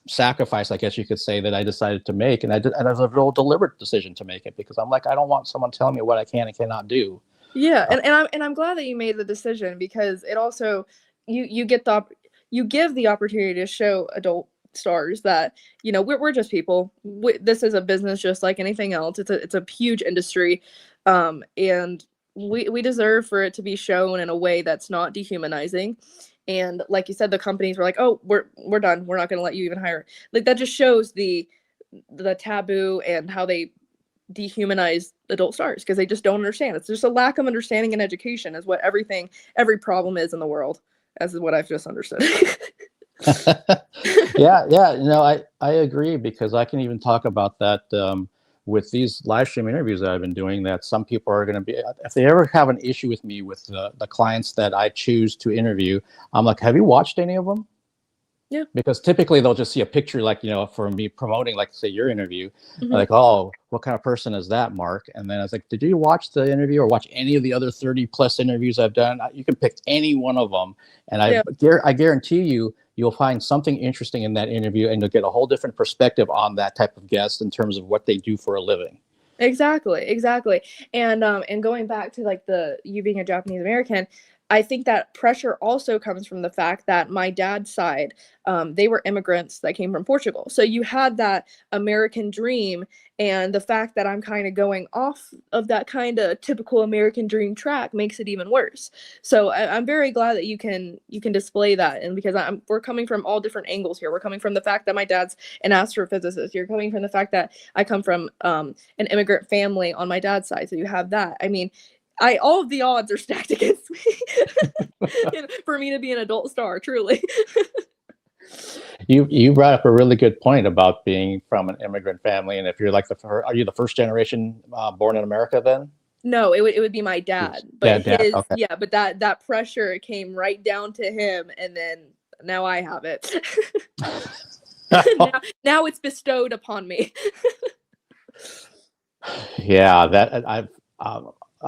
sacrifice, I guess you could say, that I decided to make, and it was a real deliberate decision to make it, because I'm like, I don't want someone telling me what I can and cannot do. Yeah, and I'm glad that you made the decision, because it also you give the opportunity to show adult stars that we're just people. This is a business just like anything else. It's a huge industry, and we deserve for it to be shown in a way that's not dehumanizing. And like you said, the companies were like, oh, we're done. We're not going to let you even hire. Like, that just shows the taboo and how they dehumanize adult stars, because they just don't understand. It's just a lack of understanding and education is what every problem is in the world, as is what I've just understood. Yeah. I agree, because I can even talk about that with these live stream interviews that I've been doing, that some people are going to be, if they ever have an issue with me with the clients that I choose to interview, I'm like, have you watched any of them? Yeah. Because typically they'll just see a picture, like, for me promoting, like, say, your interview, like, oh, what kind of person is that, Mark? And then I was like, did you watch the interview or watch any of the other 30 plus interviews I've done? You can pick any one of them. And I guarantee you'll find something interesting in that interview, and you'll get a whole different perspective on that type of guest in terms of what they do for a living. Exactly. And going back to you being a Japanese American, I think that pressure also comes from the fact that my dad's side, they were immigrants that came from Portugal. So you had that American dream, and the fact that I'm kind of going off of that kind of typical American dream track makes it even worse. So I'm very glad that you can display that, and because we're coming from all different angles here. We're coming from the fact that my dad's an astrophysicist. You're coming from the fact that I come from an immigrant family on my dad's side. So you have that. I mean, all of the odds are stacked against me for me to be an adult star, truly. You brought up a really good point about being from an immigrant family, and if you're like are you the first generation born in America then? No, it would be my dad, but dad. Okay. Yeah, but that pressure came right down to him, and then now I have it. now it's bestowed upon me. Yeah, that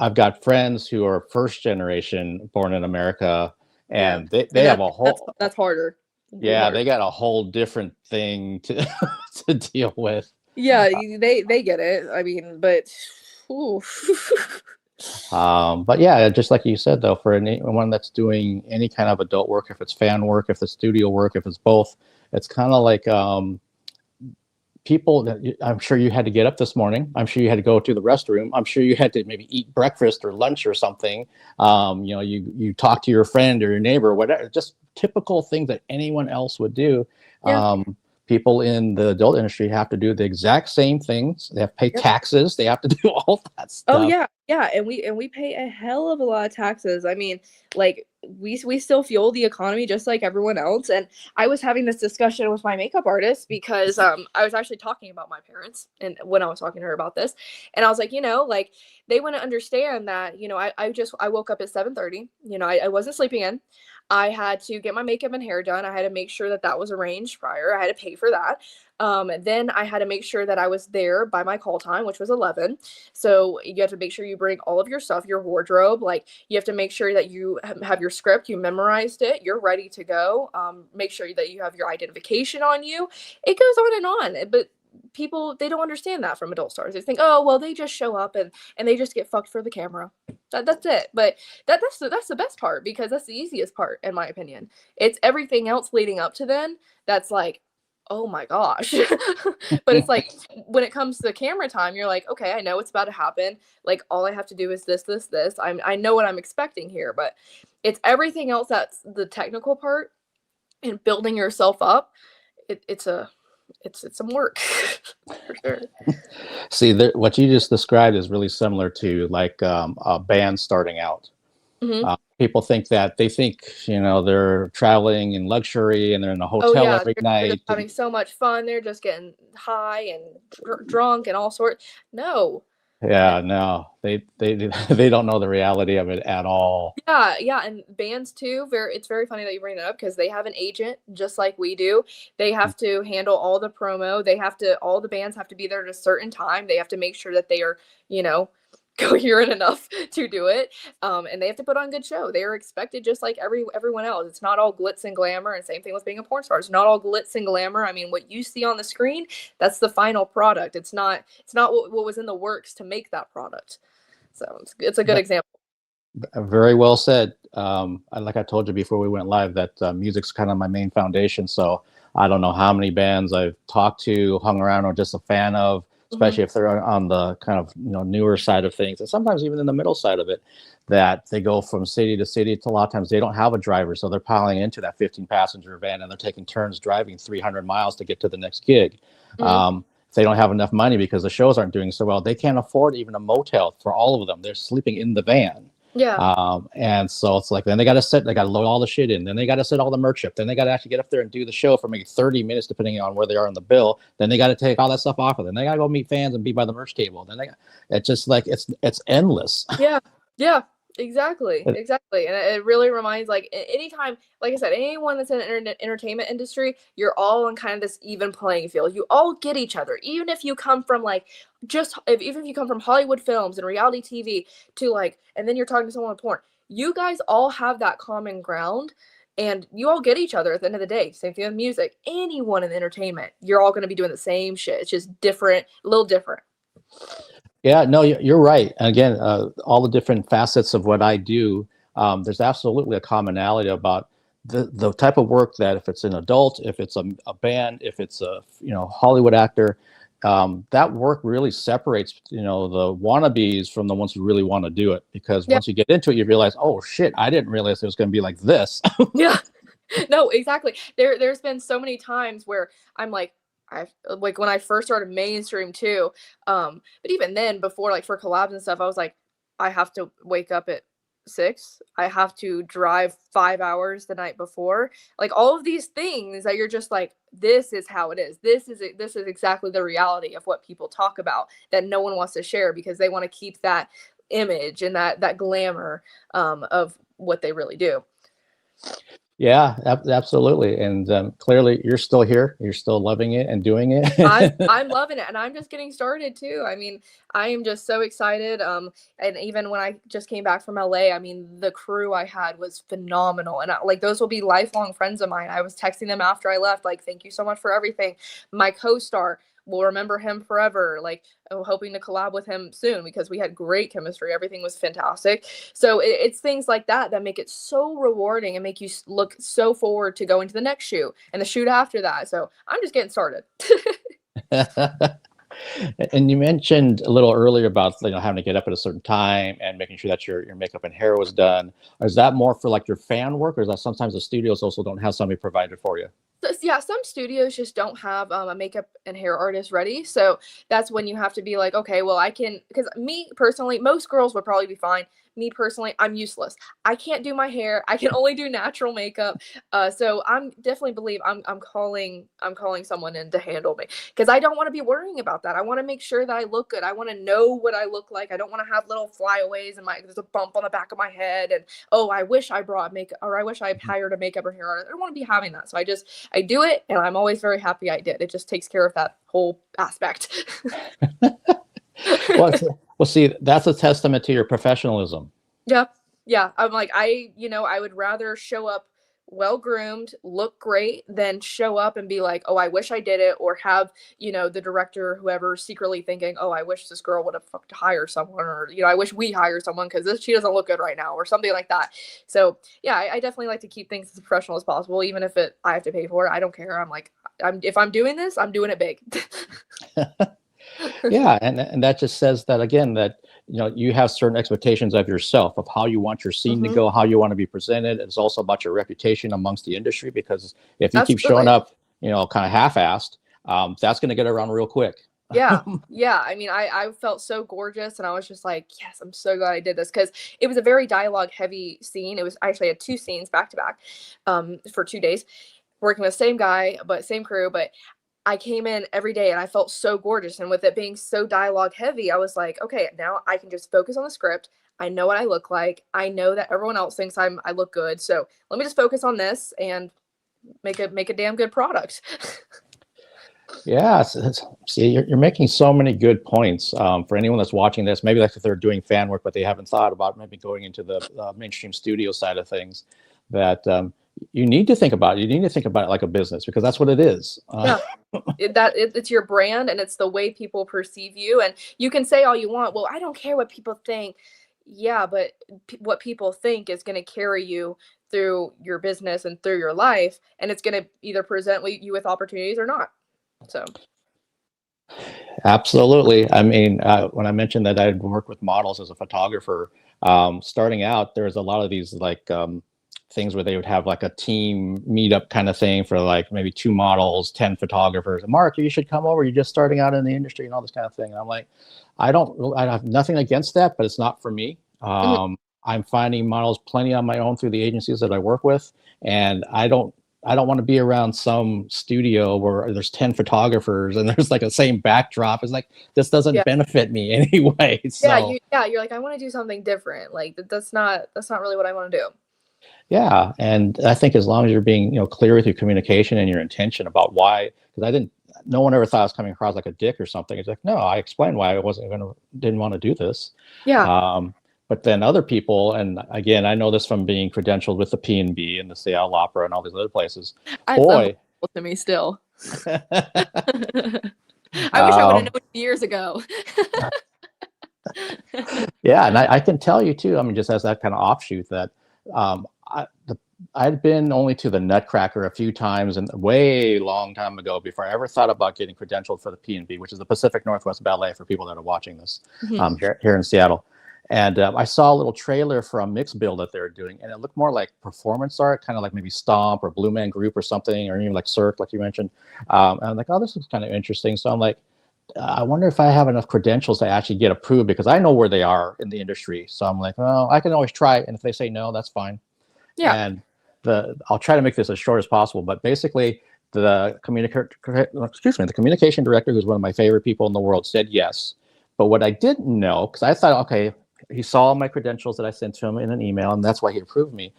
I've got friends who are first generation born in America, and they have a whole that's harder. Yeah, they got a whole different thing to to deal with. Yeah, they get it. I mean, but but yeah, just like you said, though, for anyone that's doing any kind of adult work, if it's fan work, if it's studio work, if it's both, it's kind of like people that I'm sure you had to get up this morning. I'm sure you had to go to the restroom. I'm sure you had to maybe eat breakfast or lunch or something. You talk to your friend or your neighbor, whatever, just typical things that anyone else would do. Yeah. People in the adult industry have to do the exact same things. They have to pay taxes. They have to do all that stuff. Oh yeah, and we pay a hell of a lot of taxes. I mean, like we still fuel the economy just like everyone else. And I was having this discussion with my makeup artist because I was actually talking about my parents, and when I was talking to her about this, and I was like, like they wouldn't understand that, I woke up at 7:30. I wasn't sleeping in. I had to get my makeup and hair done. I had to make sure that that was arranged prior. I had to pay for that. Then I had to make sure that I was there by my call time, which was 11. So you have to make sure you bring all of your stuff, your wardrobe. Like you have to make sure that you have your script, you memorized it, you're ready to go. Make sure that you have your identification on you. It goes on and on. But people, they don't understand that from adult stars. They think, oh well, they just show up and they just get fucked for the camera. That's it. But that's the best part, because that's the easiest part in my opinion. It's everything else leading up to then that's like, oh my gosh. But it's like when it comes to camera time, you're like, okay, I know what's about to happen. Like all I have to do is this. I know what I'm expecting here. But it's everything else that's the technical part, and building yourself up. It's some work for sure. See, what you just described is really similar to like a band starting out. Mm-hmm. People think they're traveling in luxury and they're in a hotel every they're night. just having so much fun. They're just getting high and drunk and all sorts. No. Yeah, no, they don't know the reality of it at all. Yeah, and bands too. It's very funny that you bring that up, because they have an agent just like we do. They have to handle all the promo. All the bands have to be there at a certain time. They have to make sure that they are, coherent enough to do it. And they have to put on a good show. They are expected just like everyone else. It's not all glitz and glamour, and same thing with being a porn star. It's not all glitz and glamour. I mean, what you see on the screen, that's the final product. It's not what was in the works to make that product. So it's a good example. Very well said. Like I told you before we went live, that music's kind of my main foundation. So I don't know how many bands I've talked to, hung around, or just a fan of, especially if they're on the kind of newer side of things, and sometimes even in the middle side of it, that they go from city to city. To a lot of times they don't have a driver, so they're piling into that 15-passenger van and they're taking turns driving 300 miles to get to the next gig. If they don't have enough money because the shows aren't doing so well, they can't afford even a motel for all of them. They're sleeping in the van. Yeah. And so it's like, then they got to load all the shit in. Then they got to set all the merch up. Then they got to actually get up there and do the show for maybe 30 minutes, depending on where they are on the bill. Then they got to take all that stuff off of them. Then they got to go meet fans and be by the merch table. Then it's just like, it's endless. Yeah, exactly. And it really reminds, like, anytime, like I said, anyone that's in the entertainment industry, you're all on kind of this even playing field. You all get each other, even if you come from even if you come from Hollywood films and reality TV to and then you're talking to someone with porn, you guys all have that common ground and you all get each other at the end of the day. Same thing with music. Anyone in entertainment, you're all going to be doing the same shit. It's just different, a little different. Yeah, no, you're right. And again, all the different facets of what I do, there's absolutely a commonality about the type of work that, if it's an adult, if it's a band, if it's a Hollywood actor, that work really separates the wannabes from the ones who really want to do it. Because once you get into it, you realize, oh shit, I didn't realize it was going to be like this. Yeah, no, exactly. There's been so many times where I'm like, when I first started mainstream too, but even then, before, for collabs and stuff, I was like, I have to wake up at 6. I have to drive 5 hours the night before. Like all of these things that you're just like, this is how it is. This is exactly the reality of what people talk about that no one wants to share, because they want to keep that image and that glamour of what they really do. Yeah, absolutely. And clearly you're still here. You're still loving it and doing it. I'm loving it. And I'm just getting started too. I mean, I am just so excited. And even when I just came back from LA, I mean, the crew I had was phenomenal. And those will be lifelong friends of mine. I was texting them after I left, thank you so much for everything. My co-star, we'll remember him forever. Hoping to collab with him soon, because we had great chemistry. Everything was fantastic. So it's things like that that make it so rewarding and make you look so forward to going to the next shoot and the shoot after that. So I'm just getting started. And you mentioned a little earlier about having to get up at a certain time and making sure that your makeup and hair was done. Is that more for your fan work, or is that sometimes the studios also don't have somebody provided for you? Yeah, some studios just don't have a makeup and hair artist ready. So that's when you have to be like, okay, well, I can, because me personally, most girls would probably be fine. me personally, I'm useless. I can't do my hair. I can only do natural makeup. So I'm definitely believe I'm calling someone in to handle me, because I don't want to be worrying about that. I want to make sure that I look good. I want to know what I look like. I don't want to have little flyaways and there's a bump on the back of my head and, oh, I wish I brought makeup, or I wish I hired a makeup or hair artist. I don't want to be having that. So I do it, and I'm always very happy I did. It just takes care of that whole aspect. Well, see, that's a testament to your professionalism. Yeah. I'm like, I would rather show up well groomed, look great, than show up and be like, oh, I wish I did it, or have, the director or whoever secretly thinking, oh, I wish this girl would have fucked hired someone, or, I wish we hire someone because she doesn't look good right now, or something like that. So yeah, I definitely like to keep things as professional as possible, even if I have to pay for it. I don't care. I'm like, if I'm doing this, I'm doing it big. Yeah, and that just says that again, that you have certain expectations of yourself, of how you want your scene to go, how you want to be presented. It's also about your reputation amongst the industry, because if you keep showing up, kind of half-assed, that's going to get around real quick. Yeah. I mean, I felt so gorgeous, and I was just like, yes, I'm so glad I did this, because it was a very dialogue heavy scene. It was actually had 2 scenes back to back, for 2 days, working with the same guy, but same crew. But I came in every day and I felt so gorgeous. And with it being so dialogue heavy, I was like, okay, now I can just focus on the script. I know what I look like. I know that everyone else thinks I look good. So let me just focus on this and make a damn good product. Yeah, see, you're making so many good points. For anyone that's watching this, maybe like if they're doing fan work, but they haven't thought about maybe going into the mainstream studio side of things, that you need to think about it. You need to think about it like a business, because that's what it is. It's your brand, and it's the way people perceive you. And you can say all you want, well, I don't care what people think. Yeah, but what people think is going to carry you through your business and through your life, and it's going to either present you with opportunities or not. So absolutely. I mean, when I mentioned that I'd worked with models as a photographer, starting out, there was a lot of these like things where they would have like a team meetup kind of thing for like maybe 2 models, 10 photographers. Mark, you should come over. You're just starting out in the industry and all this kind of thing. And I'm like, I have nothing against that, but it's not for me. I'm finding models plenty on my own through the agencies that I work with, and I don't want to be around some studio where there's 10 photographers and there's like a same backdrop. It's like, this doesn't benefit me anyway. So you're like, I want to do something different. Like that's not really what I want to do. Yeah, and I think as long as you're being clear with your communication and your intention about why, because no one ever thought I was coming across like a dick or something. It's like, no, I explained why I didn't want to do this. Yeah. But then other people, and again, I know this from being credentialed with the P&B and the Seattle Opera and all these other places. Boy, to me still. I wish I would have known years ago. Yeah, and I can tell you too. I mean, just as that kind of offshoot, that I'd been only to the Nutcracker a few times, and way long time ago, before I ever thought about getting credentialed for the P&B, which is the Pacific Northwest Ballet for people that are watching this here in Seattle. And I saw a little trailer for a mixed bill that they were doing, and it looked more like performance art, kind of like maybe Stomp or Blue Man Group or something, or even like Cirque, like you mentioned. And I'm like, oh, this looks kind of interesting. So I'm like, I wonder if I have enough credentials to actually get approved, because I know where they are in the industry. So I'm like, well, I can always try, and if they say no, that's fine. Yeah. And I'll try to make this as short as possible, but basically the communication director, who's one of my favorite people in the world, said yes. But what I didn't know, because I thought, okay, he saw my credentials that I sent to him in an email, and that's why he approved me.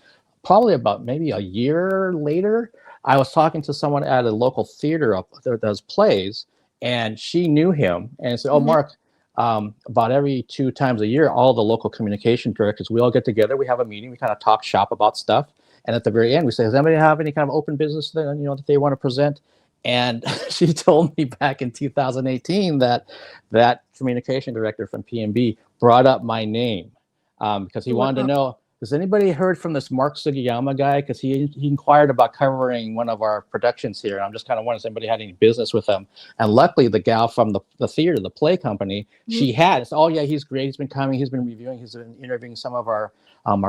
Probably about maybe a year later, I was talking to someone at a local theater up there that does plays, and she knew him and said, oh, Mark, about every 2 times a year, all the local communication directors, we all get together, we have a meeting, we kind of talk shop about stuff. And at the very end, we say, does anybody have any kind of open business that they want to present? And she told me back in 2018 that communication director from P&B brought up my name because he wanted to know, has anybody heard from this Mark Sugiyama guy? Because he inquired about covering one of our productions here. And I'm just kind of wondering if anybody had any business with him. And luckily, the gal from the theater, the play company, she had. So, oh, yeah, he's great. He's been coming. He's been reviewing. He's been interviewing some of our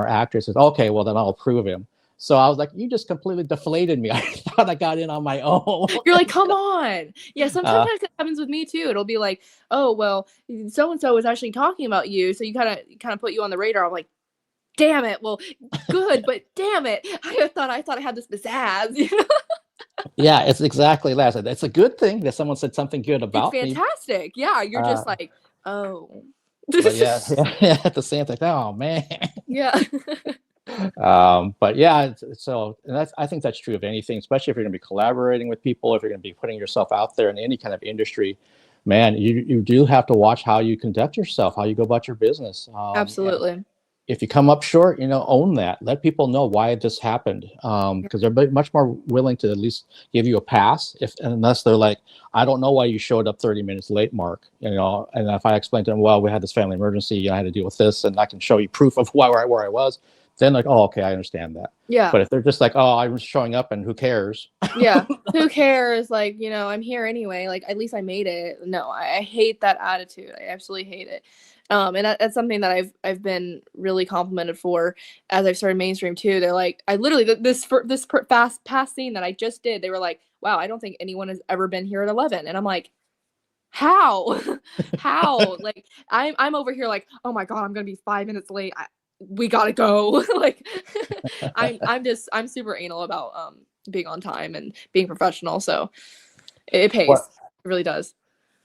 actors. Says, okay, well, then I'll approve him. So I was like, you just completely deflated me. I thought I got in on my own. You're like, come on. Yeah, sometimes it happens with me too. It'll be like, oh, well, so-and-so was actually talking about you. So you kind of put you on the radar. I'm like, damn it. Well, good, but damn it. I thought I had this pizzazz, you know? Yeah, it's exactly that. It's a good thing that someone said something good about It's me. fantastic. Yeah, you're just like, oh. But yeah, at the same time, oh man. Yeah. But yeah, so and I think that's true of anything, especially if you're going to be collaborating with people, if you're going to be putting yourself out there in any kind of industry. Man, you do have to watch how you conduct yourself, how you go about your business. Absolutely. If you come up short, own that. Let people know why this happened, because they're much more willing to at least give you a pass, unless they're like, I don't know why you showed up 30 minutes late, Mark. And if I explain to them, well, we had this family emergency, I had to deal with this, and I can show you proof of where I was. Then like, oh, okay, I understand that. Yeah. But if they're just like, oh, I'm showing up and who cares? Yeah. Who cares? Like, I'm here anyway. Like, at least I made it. No, I hate that attitude. I absolutely hate it. And that's something that I've been really complimented for as I've started mainstream too. They're like, I literally this past scene that I just did, they were like, wow, I don't think anyone has ever been here at 11. And I'm like, how? How? Like, I'm over here like, oh my God, I'm gonna be 5 minutes late. We gotta go. Like, I'm super anal about being on time and being professional. So it pays. Well, it really does.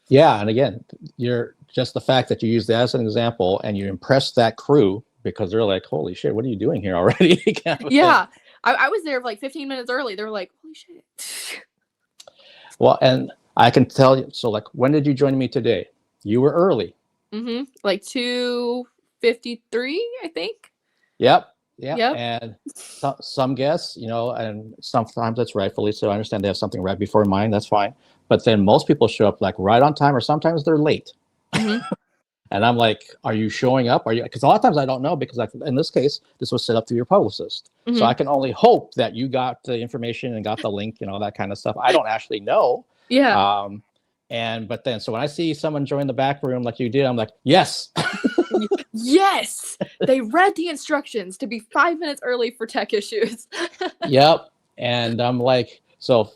Yeah, and again, you're just the fact that you use that as an example and you impress that crew because they're like, holy shit, what are you doing here already? Yeah. I was there like 15 minutes early. They were like, holy shit. Well, and I can tell you, so like, when did you join me today? You were early. Mm-hmm. Like 2:53, I think. Yep. And some guests, and sometimes that's rightfully so. I understand they have something right before mine. That's fine. But then most people show up like right on time, or sometimes they're late. Mm-hmm. And I'm like, are you showing up? Because a lot of times I don't know, because in this case, this was set up through your publicist. Mm-hmm. So I can only hope that you got the information and got the link and all that kind of stuff. I don't actually know. Yeah. But then, so when I see someone join the back room like you did, I'm like, yes. Yes. They read the instructions to be 5 minutes early for tech issues. Yep. And I'm like, so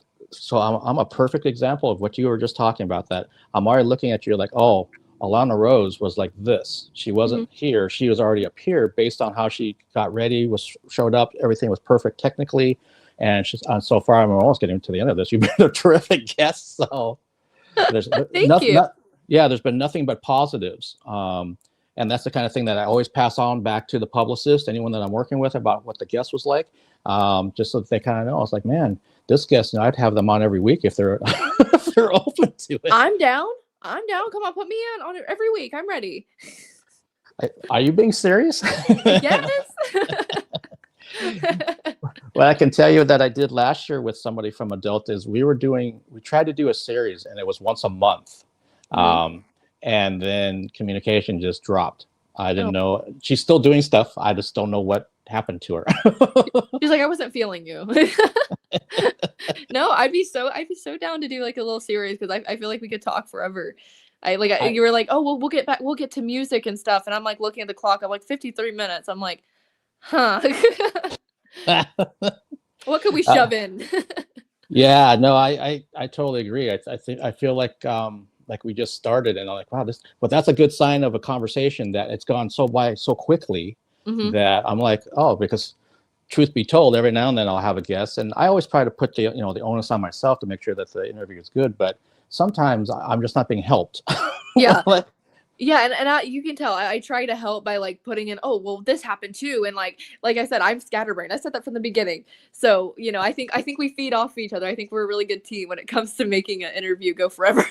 I'm a perfect example of what you were just talking about, that I'm already looking at you like, oh, ALANA ROSE was like this. She wasn't here. She was already up here based on how she got ready, showed up. Everything was perfect technically. And so far, I'm almost getting to the end of this. You've been a terrific guest. So there's Thank you. There's been nothing but positives. And that's the kind of thing that I always pass on back to the publicist, anyone that I'm working with, about what the guest was like, just so that they kind of know. It's like, man, this guest, I'd have them on every week if they're if they're open to it. I'm down. Come on, put me on it every week. I'm ready. Are you being serious? Yes. Well, I can tell you that I did last year with somebody from Adult is we tried to do a series, and it was once a month. And then communication just dropped. I didn't know. She's still doing stuff. I just don't know what happened to her. She's like, I wasn't feeling you. No, I'd be so down to do like a little series, because I feel like we could talk forever. You were like, oh, well, we'll get to music and stuff, and I'm like looking at the clock. I'm like 53 minutes. I'm like, huh. What could we shove in? Yeah, no, I totally agree. I feel like we just started, and I'm like, wow, but that's a good sign of a conversation that it's gone so quickly that I'm like, oh, because truth be told, every now and then I'll have a guest, and I always try to put the onus on myself to make sure that the interview is good, but sometimes I'm just not being helped. Yeah. Yeah, and you can tell I try to help by like putting in, oh, well, this happened too, and like I said, I'm scatterbrained. I said that from the beginning. So I think we feed off each other. I think we're a really good team when it comes to making an interview go forever.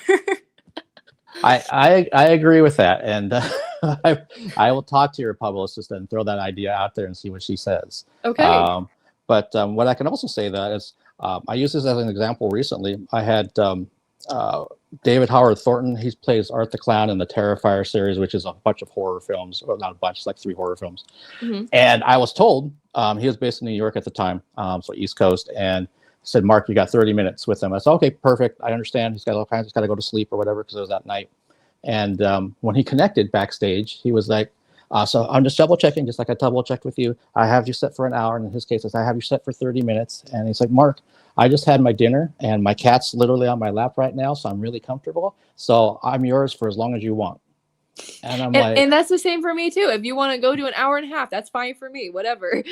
I agree with that, and I will talk to your publicist and throw that idea out there and see what she says. Okay. But what I can also say that is, I used this as an example recently. I had David Howard Thornton. He plays Art the Clown in the Terrifier series, which is a bunch of horror films, or not a bunch, it's like 3 horror films. And I was told, he was based in New York at the time, so East Coast, and said, Mark, you got 30 minutes with him. I said, okay, perfect. I understand. He's got all kinds. He's got to go to sleep or whatever, because it was that night. And when he connected backstage, he was like, so I'm just double checking, just like I double checked with you. I have you set for an hour. And in his case, I have you set for 30 minutes. And he's like, Mark, I just had my dinner and my cat's literally on my lap right now. So I'm really comfortable. So I'm yours for as long as you want. And I'm and that's the same for me too. If you want to go to an hour and a half, that's fine for me. Whatever.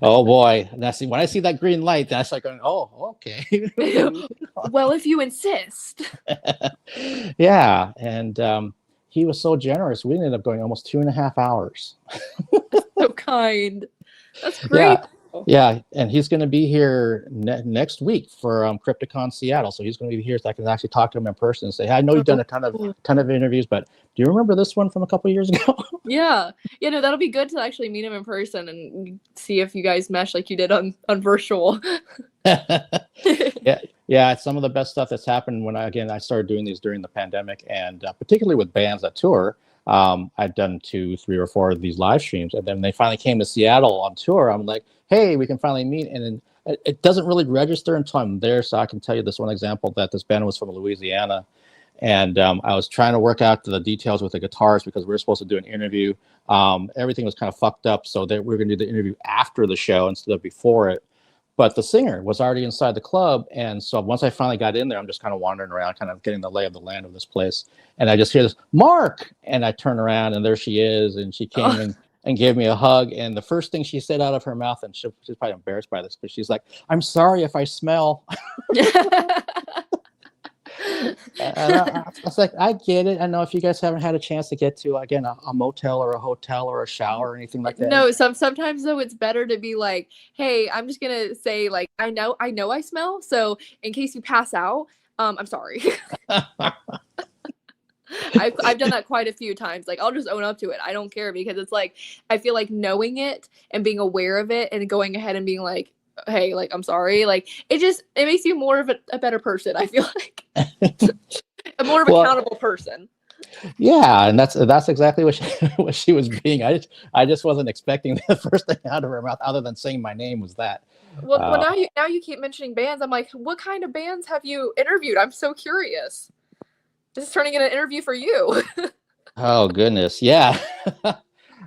Oh boy. Now see, when I see that green light, that's like, oh, okay. Well, if you insist. Yeah. And he was so generous. We ended up going almost 2.5 hours. So kind. That's great. Yeah. Yeah, and he's going to be here next week for Crypticon Seattle. So he's going to be here, so I can actually talk to him in person and say, "Hey, I know you've done a ton of interviews, but do you remember this one from a couple of years ago?" Yeah, no, that'll be good to actually meet him in person and see if you guys mesh like you did on virtual. Yeah, it's some of the best stuff that's happened when I started doing these during the pandemic, and particularly with bands that tour. I've done 2, 3, or 4 of these live streams, and then they finally came to Seattle on tour. I'm like, hey, we can finally meet. And then it doesn't really register until I'm there. So I can tell you this one example, that this band was from Louisiana, and I was trying to work out the details with the guitars because we were supposed to do an interview. Everything was kind of fucked up, so we were going to do the interview after the show instead of before it. But the singer was already inside the club. And so once I finally got in there, I'm just kind of wandering around, kind of getting the lay of the land of this place. And I just hear this, "Mark!" And I turn around and there she is. And she came in and gave me a hug. And the first thing she said out of her mouth, and she's probably embarrassed by this, but she's like, "I'm sorry if I smell." And I was like, I get it. I know if you guys haven't had a chance to get to, again, a motel or a hotel or a shower or anything like that. No, sometimes though it's better to be like, "Hey, I'm just gonna say like, I know I smell, so in case you pass out, I'm sorry." I've done that quite a few times. Like, I'll just own up to it. I don't care, because it's like, I feel like knowing it and being aware of it and going ahead and being like, "Hey, like, I'm sorry," like, it makes you more of a better person. I feel like a more of an accountable person. Yeah, and that's exactly what she was being. I just wasn't expecting the first thing out of her mouth, other than saying my name, was that. Well, now you keep mentioning bands. I'm like, what kind of bands have you interviewed? I'm so curious. This is turning into an interview for you. Oh goodness, yeah.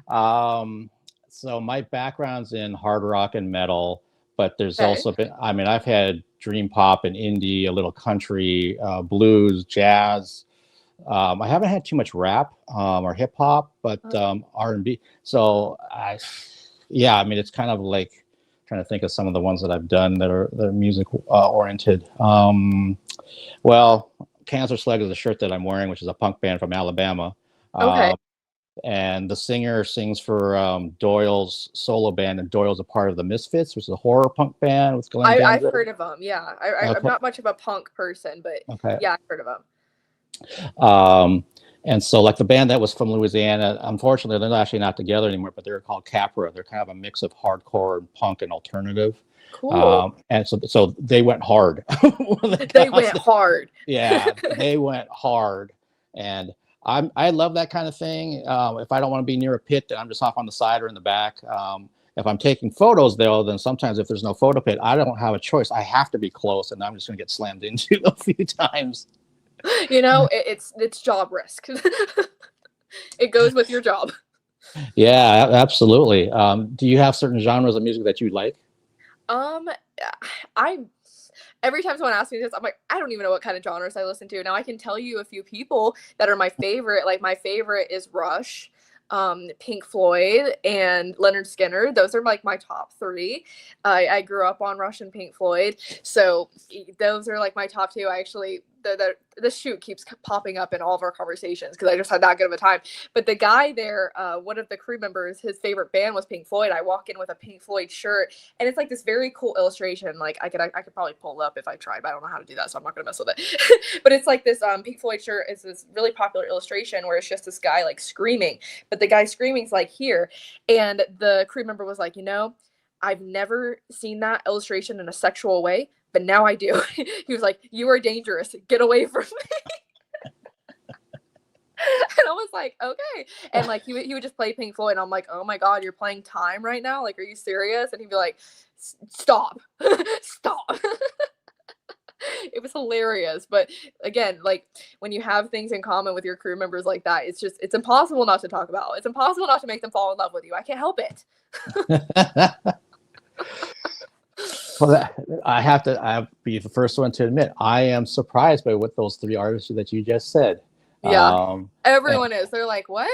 So my background's in hard rock and metal, but there's also been, I've had dream pop and indie, a little country, blues, jazz. I haven't had too much rap or hip hop, but R&B. So it's kind of like trying to think of some of the ones that I've done that are music oriented. Well, Cancer Slug is a shirt that I'm wearing, which is a punk band from Alabama. Okay. And the singer sings for Doyle's solo band, and Doyle's a part of the Misfits, which is a horror punk band with Glenn I've Danzig. heard of them. Yeah, I'm not much of a punk person, but yeah, I've heard of them. And so, like, the band that was from Louisiana, unfortunately, they're actually not together anymore, but they're called Capra. They're kind of a mix of hardcore and punk and alternative. Cool. And so they went hard. They went hard. Yeah, they went hard. And I love that kind of thing. If I don't want to be near a pit, then I'm just off on the side or in the back. If I'm taking photos, though, then sometimes if there's no photo pit, I don't have a choice. I have to be close, and I'm just going to get slammed into a few times. You know, it's job risk. It goes with your job. Yeah, absolutely. Do you have certain genres of music that you like? Every time someone asks me this, I'm like, I don't even know what kind of genres I listen to. Now I can tell you a few people that are my favorite. Like, my favorite is Rush, Pink Floyd, and Leonard Skinner. Those are like my top 3. I grew up on Rush and Pink Floyd, so those are like my top 2. I actually, the shoot keeps popping up in all of our conversations because I just had that good of a time. But the guy there, one of the crew members, his favorite band was Pink Floyd. I walk in with a Pink Floyd shirt, and it's like this very cool illustration. Like, I could probably pull it up if I tried, but I don't know how to do that, so I'm not gonna mess with it. But it's like this Pink Floyd shirt is this really popular illustration where it's just this guy like screaming, but the guy screaming's like here, and the crew member was like, I've never seen that illustration in a sexual way, but now I do. He was like, "You are dangerous. Get away from me." And I was like, okay. And like, he would just play Pink Floyd. And I'm like, "Oh my God, you're playing Time right now? Like, are you serious?" And he'd be like, "Stop, stop." It was hilarious. But again, like, when you have things in common with your crew members like that, it's impossible not to talk about. It's impossible not to make them fall in love with you. I can't help it. Well, I have to be the first one to admit, I am surprised by what those 3 artists that you just said. Yeah. Um, Everyone is. They're like, what?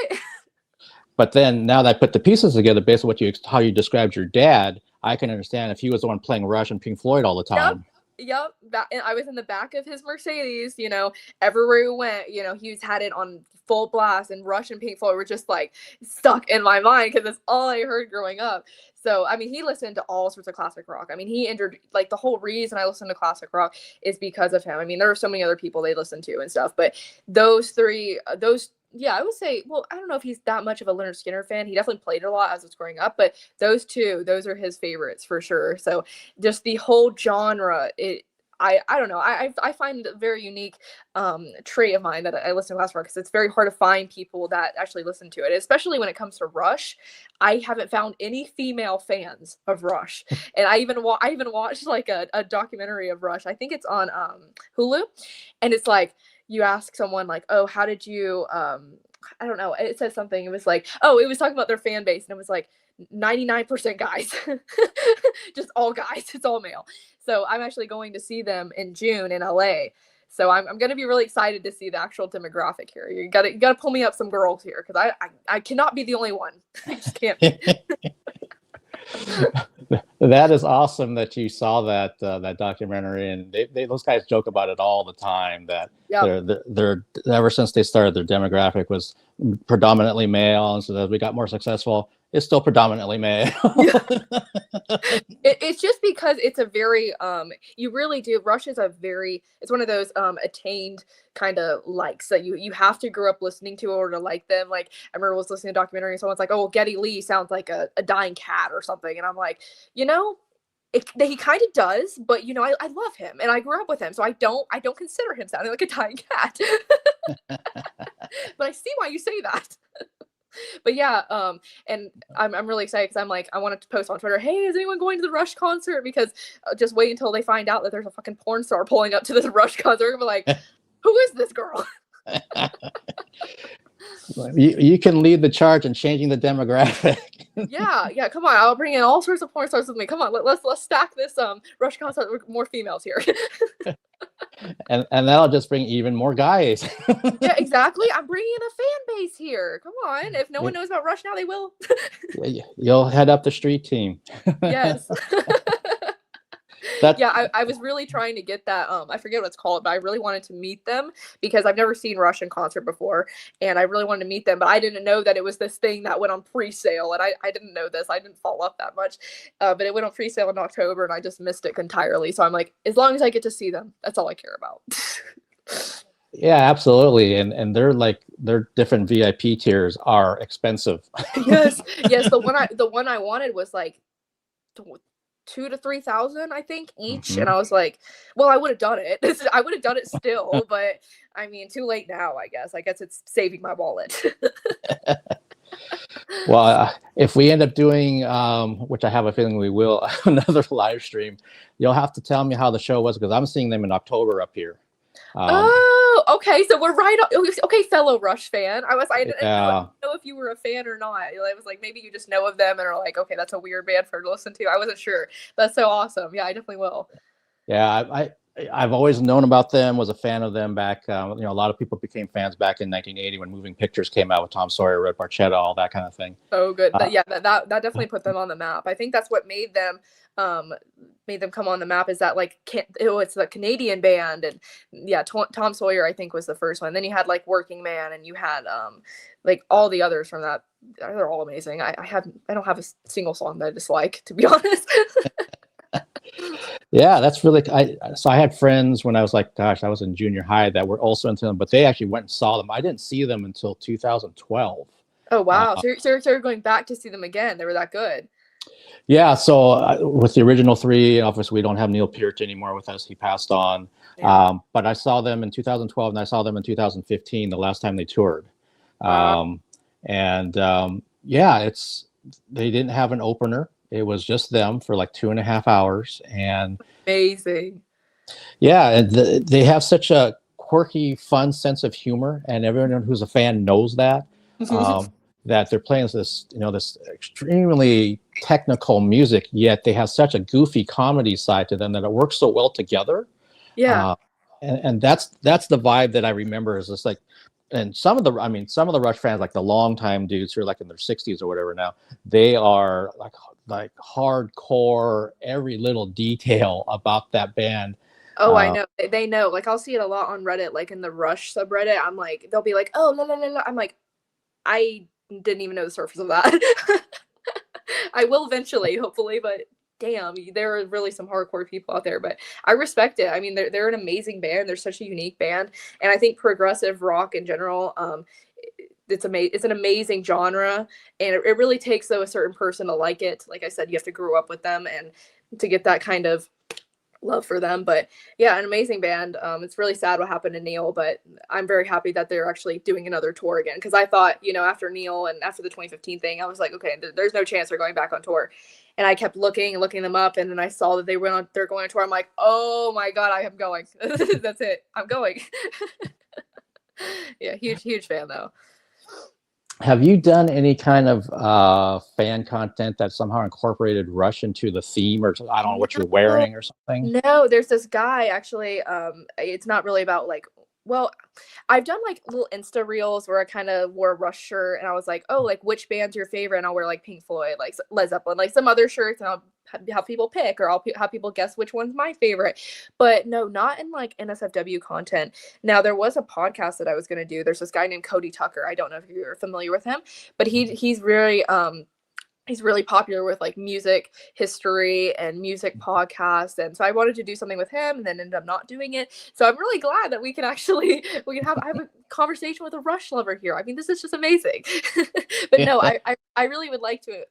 but then now that I put the pieces together based on how you described your dad, I can understand if he was the one playing Rush and Pink Floyd all the time. Yep. And I was in the back of his Mercedes, you know, everywhere we went, you know, he's had it on full blast, and Rush and Pink Floyd were just like stuck in my mind because that's all I heard growing up. So, I mean, he listened to all sorts of classic rock. I mean, he entered, like, the whole reason I listened to classic rock is because of him. I mean, there are so many other people they listened to and stuff, but those three, yeah, I would say, well, I don't know if he's that much of a Leonard Skinner fan. He definitely played a lot as I was growing up, but those are his favorites for sure. So just the whole genre, I don't know. I find it a very unique trait of mine that I listen to classic rock because it's very hard to find people that actually listen to it, especially when it comes to Rush. I haven't found any female fans of Rush, and I even watched like a documentary of Rush. I think it's on Hulu, and it's like you ask someone like, oh, how did you I don't know. It says something. It was like, oh, it was talking about their fan base, and it was like 99% guys, just all guys. It's all male. So I'm actually going to see them in June in LA. So I'm going to be really excited to see the actual demographic here. You got to pull me up some girls here because I cannot be the only one. I just can't be. That is awesome that you saw that documentary, and those guys joke about it all the time. That they're ever since they started, their demographic was predominantly male, and so as we got more successful, it's still predominantly male. It's just because it's a very you really do. Rush is it's one of those attained kind of likes that you have to grow up listening to in order to like them. Like I remember I was listening to a documentary and someone's like, oh, well, Geddy Lee sounds like a dying cat or something, and I'm like, you know, he kind of does, but you know, I love him and I grew up with him, so I don't consider him sounding like a dying cat. But I see why you say that. But yeah, and I'm really excited because I'm like, I wanted to post on Twitter, hey, is anyone going to the Rush concert? Because just wait until they find out that there's a fucking porn star pulling up to this Rush concert and be like, who is this girl? You can lead the charge in changing the demographic. yeah, come on, I'll bring in all sorts of porn stars with me. Come on, let's stack this Rush concert with more females here. and that'll just bring even more guys. Yeah, exactly. I'm bringing in a fan base here. Come on, if no one knows about Rush now, they will. You'll head up the street team. Yes. Yeah, I was really trying to get that. I forget what it's called, but I really wanted to meet them because I've never seen Rush in concert before, and I really wanted to meet them, but I didn't know that it was this thing that went on pre-sale, and I didn't know this. I didn't follow up that much, but it went on pre-sale in October, and I just missed it entirely. So I'm like, as long as I get to see them, that's all I care about. Yeah, absolutely, and their different VIP tiers are expensive. Yes. The one I wanted was like 2,000 to 3,000, I think, each. And I was like, well, I would have done it. I would have done it still, but I mean, too late now, I guess. I guess it's saving my wallet. Well, if we end up doing, which I have a feeling we will, another live stream, you'll have to tell me how the show was because I'm seeing them in October up here. Oh, okay. So we're right. Okay, fellow Rush fan. I didn't know if you were a fan or not. I was like, maybe you just know of them and are like, okay, that's a weird band for her to listen to. I wasn't sure. That's so awesome. Yeah, I definitely will. Yeah, I've always known about them. Was a fan of them back. A lot of people became fans back in 1980 when Moving Pictures came out with Tom Sawyer, Red Barchetta, all that kind of thing. Oh, good. Yeah, that definitely put them on the map. I think that's what made them come on the map, is that it's the Canadian band, and yeah, Tom Sawyer I think was the first one. Then you had like Working Man, and you had like all the others from that. They're all amazing. I don't have a single song that I dislike, to be honest. Yeah, that's really. So I had friends when I was like, gosh, I was in junior high that were also into them, but they actually went and saw them. I didn't see them until 2012. Oh wow! So you're going back to see them again? They were that good? Yeah. So with the original three, obviously we don't have Neil Peart anymore with us. He passed on. Yeah. But I saw them in 2012, and I saw them in 2015, the last time they toured. Wow. Yeah, they didn't have an opener. It was just them for like 2.5 hours, and amazing. Yeah, and they have such a quirky, fun sense of humor, and everyone who's a fan knows that. That they're playing this extremely technical music, yet they have such a goofy comedy side to them that it works so well together. Yeah, and that's the vibe that I remember. Is just like and some of the Rush fans, like the longtime dudes who are like in their 60s or whatever now, they are like hardcore, every little detail about that band. Oh, I know. They know. Like, I'll see it a lot on Reddit, like in the Rush subreddit. I'm like, they'll be like, oh, la, la, la, la. I'm like, I didn't even know the surface of that. I will eventually, hopefully, but damn, there are really some hardcore people out there. But I respect it. I mean, they're an amazing band. They're such a unique band. And I think progressive rock in general, it's an amazing genre. And it really takes, though, a certain person to like it. Like I said, you have to grow up with them and to get that kind of love for them. But yeah, an amazing band. It's really sad what happened to Neil, but I'm very happy that they're actually doing another tour again, because I thought, after Neil and after the 2015 thing, I was like, okay, there's no chance they're going back on tour. And I kept looking them up, and then I saw that they're going on tour. I'm like, oh my god, I am going. That's it, I'm going. Yeah, huge fan though. Have you done any kind of fan content that somehow incorporated Rush into the theme, or I don't know what you're wearing or something? No, there's this guy actually. It's not really about I've done like little Insta reels where I kind of wore a Rush shirt, and I was like, oh, like which band's your favorite? And I'll wear like Pink Floyd, like Led Zeppelin, like some other shirts, and I'll have people pick, or I'll have people guess which one's my favorite. But no, not in like NSFW content. Now, there was a podcast that I was going to do. There's this guy named Cody Tucker. I don't know if you're familiar with him, but he's really he's really popular with like music history and music podcasts. And so I wanted to do something with him, and then ended up not doing it. So I'm really glad that we can have a conversation with a Rush lover here. I mean, this is just amazing. But no, I really would like to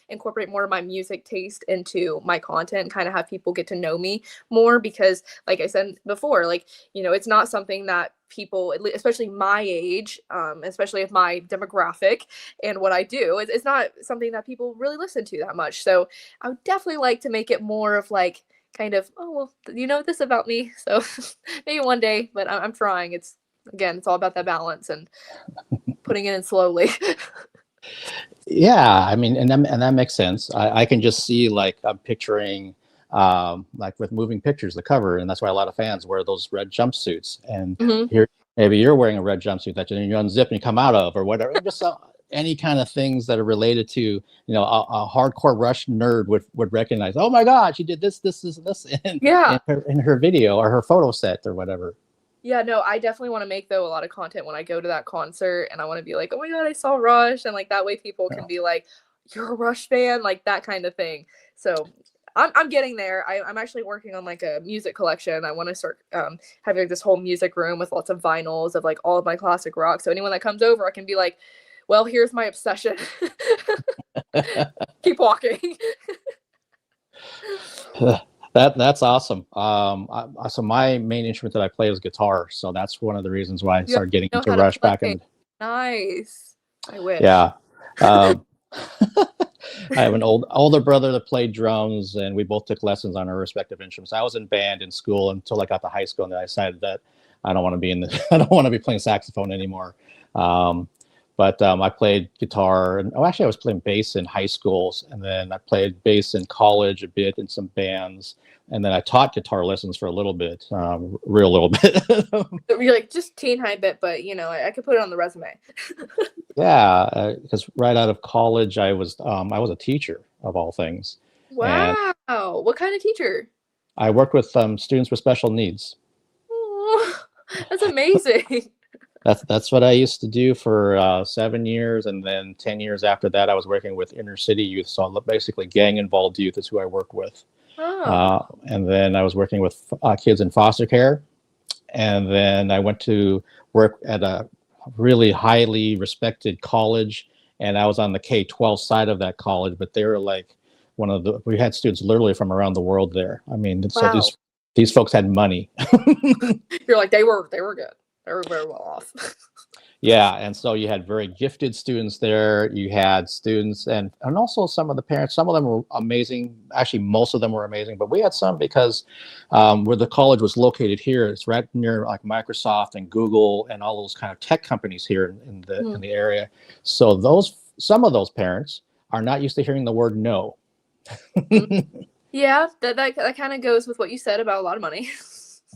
incorporate more of my music taste into my content and kind of have people get to know me more, because like I said before, it's not something that people, especially my age, especially of my demographic and what I do, it's not something that people really listen to that much. So I would definitely like to make it more of like kind of, oh, well, you know this about me. So maybe one day, but I'm trying. It's all about that balance and putting it in slowly. Yeah, I mean, and that makes sense. I can just see, like, I'm picturing like with moving pictures, the cover, and that's why a lot of fans wear those red jumpsuits. And here, maybe you're wearing a red jumpsuit that you unzip and you come out of, or whatever. Just any kind of things that are related to, a hardcore Rush nerd would recognize. Oh my God, she did this in her video or her photo set or whatever. Yeah, no, I definitely want to make, though, a lot of content when I go to that concert, and I want to be like, oh my God, I saw Rush, and like that way people can be like, you're a Rush fan, like that kind of thing. So I'm getting there. I'm actually working on like a music collection. I want to start having like this whole music room with lots of vinyls of like all of my classic rock. So anyone that comes over, I can be like, well, here's my obsession. Keep walking. That's awesome. So my main instrument that I play is guitar. So that's one of the reasons why I started getting into Rush back in. Nice. I wish. Yeah. I have an older brother that played drums, and we both took lessons on our respective instruments. I was in band in school until I got to high school, and then I decided that I don't want to be playing saxophone anymore. But I played guitar, and actually I was playing bass in high school, and then I played bass in college a bit in some bands, and then I taught guitar lessons for a little bit, real little bit. You're like, just teen high bit, but I could put it on the resume. Yeah, because right out of college I was a teacher of all things. Wow, and what kind of teacher? I worked with students with special needs. Oh, that's amazing. That's what I used to do for 7 years, and then 10 years after that, I was working with inner city youth. So basically, gang-involved youth is who I work with. Oh. And then I was working with kids in foster care, and then I went to work at a really highly respected college, and I was on the K-12 side of that college. But they were like we had students literally from around the world there. I mean, wow. So these folks had money. You're like, they were good. They were very well off. Yeah, and so you had very gifted students there. You had students and also some of the parents. Some of them were amazing. Actually, most of them were amazing. But we had some because where the college was located here, it's right near like Microsoft and Google and all those kind of tech companies here in the area. So some of those parents are not used to hearing the word no. Yeah, that kind of goes with what you said about a lot of money.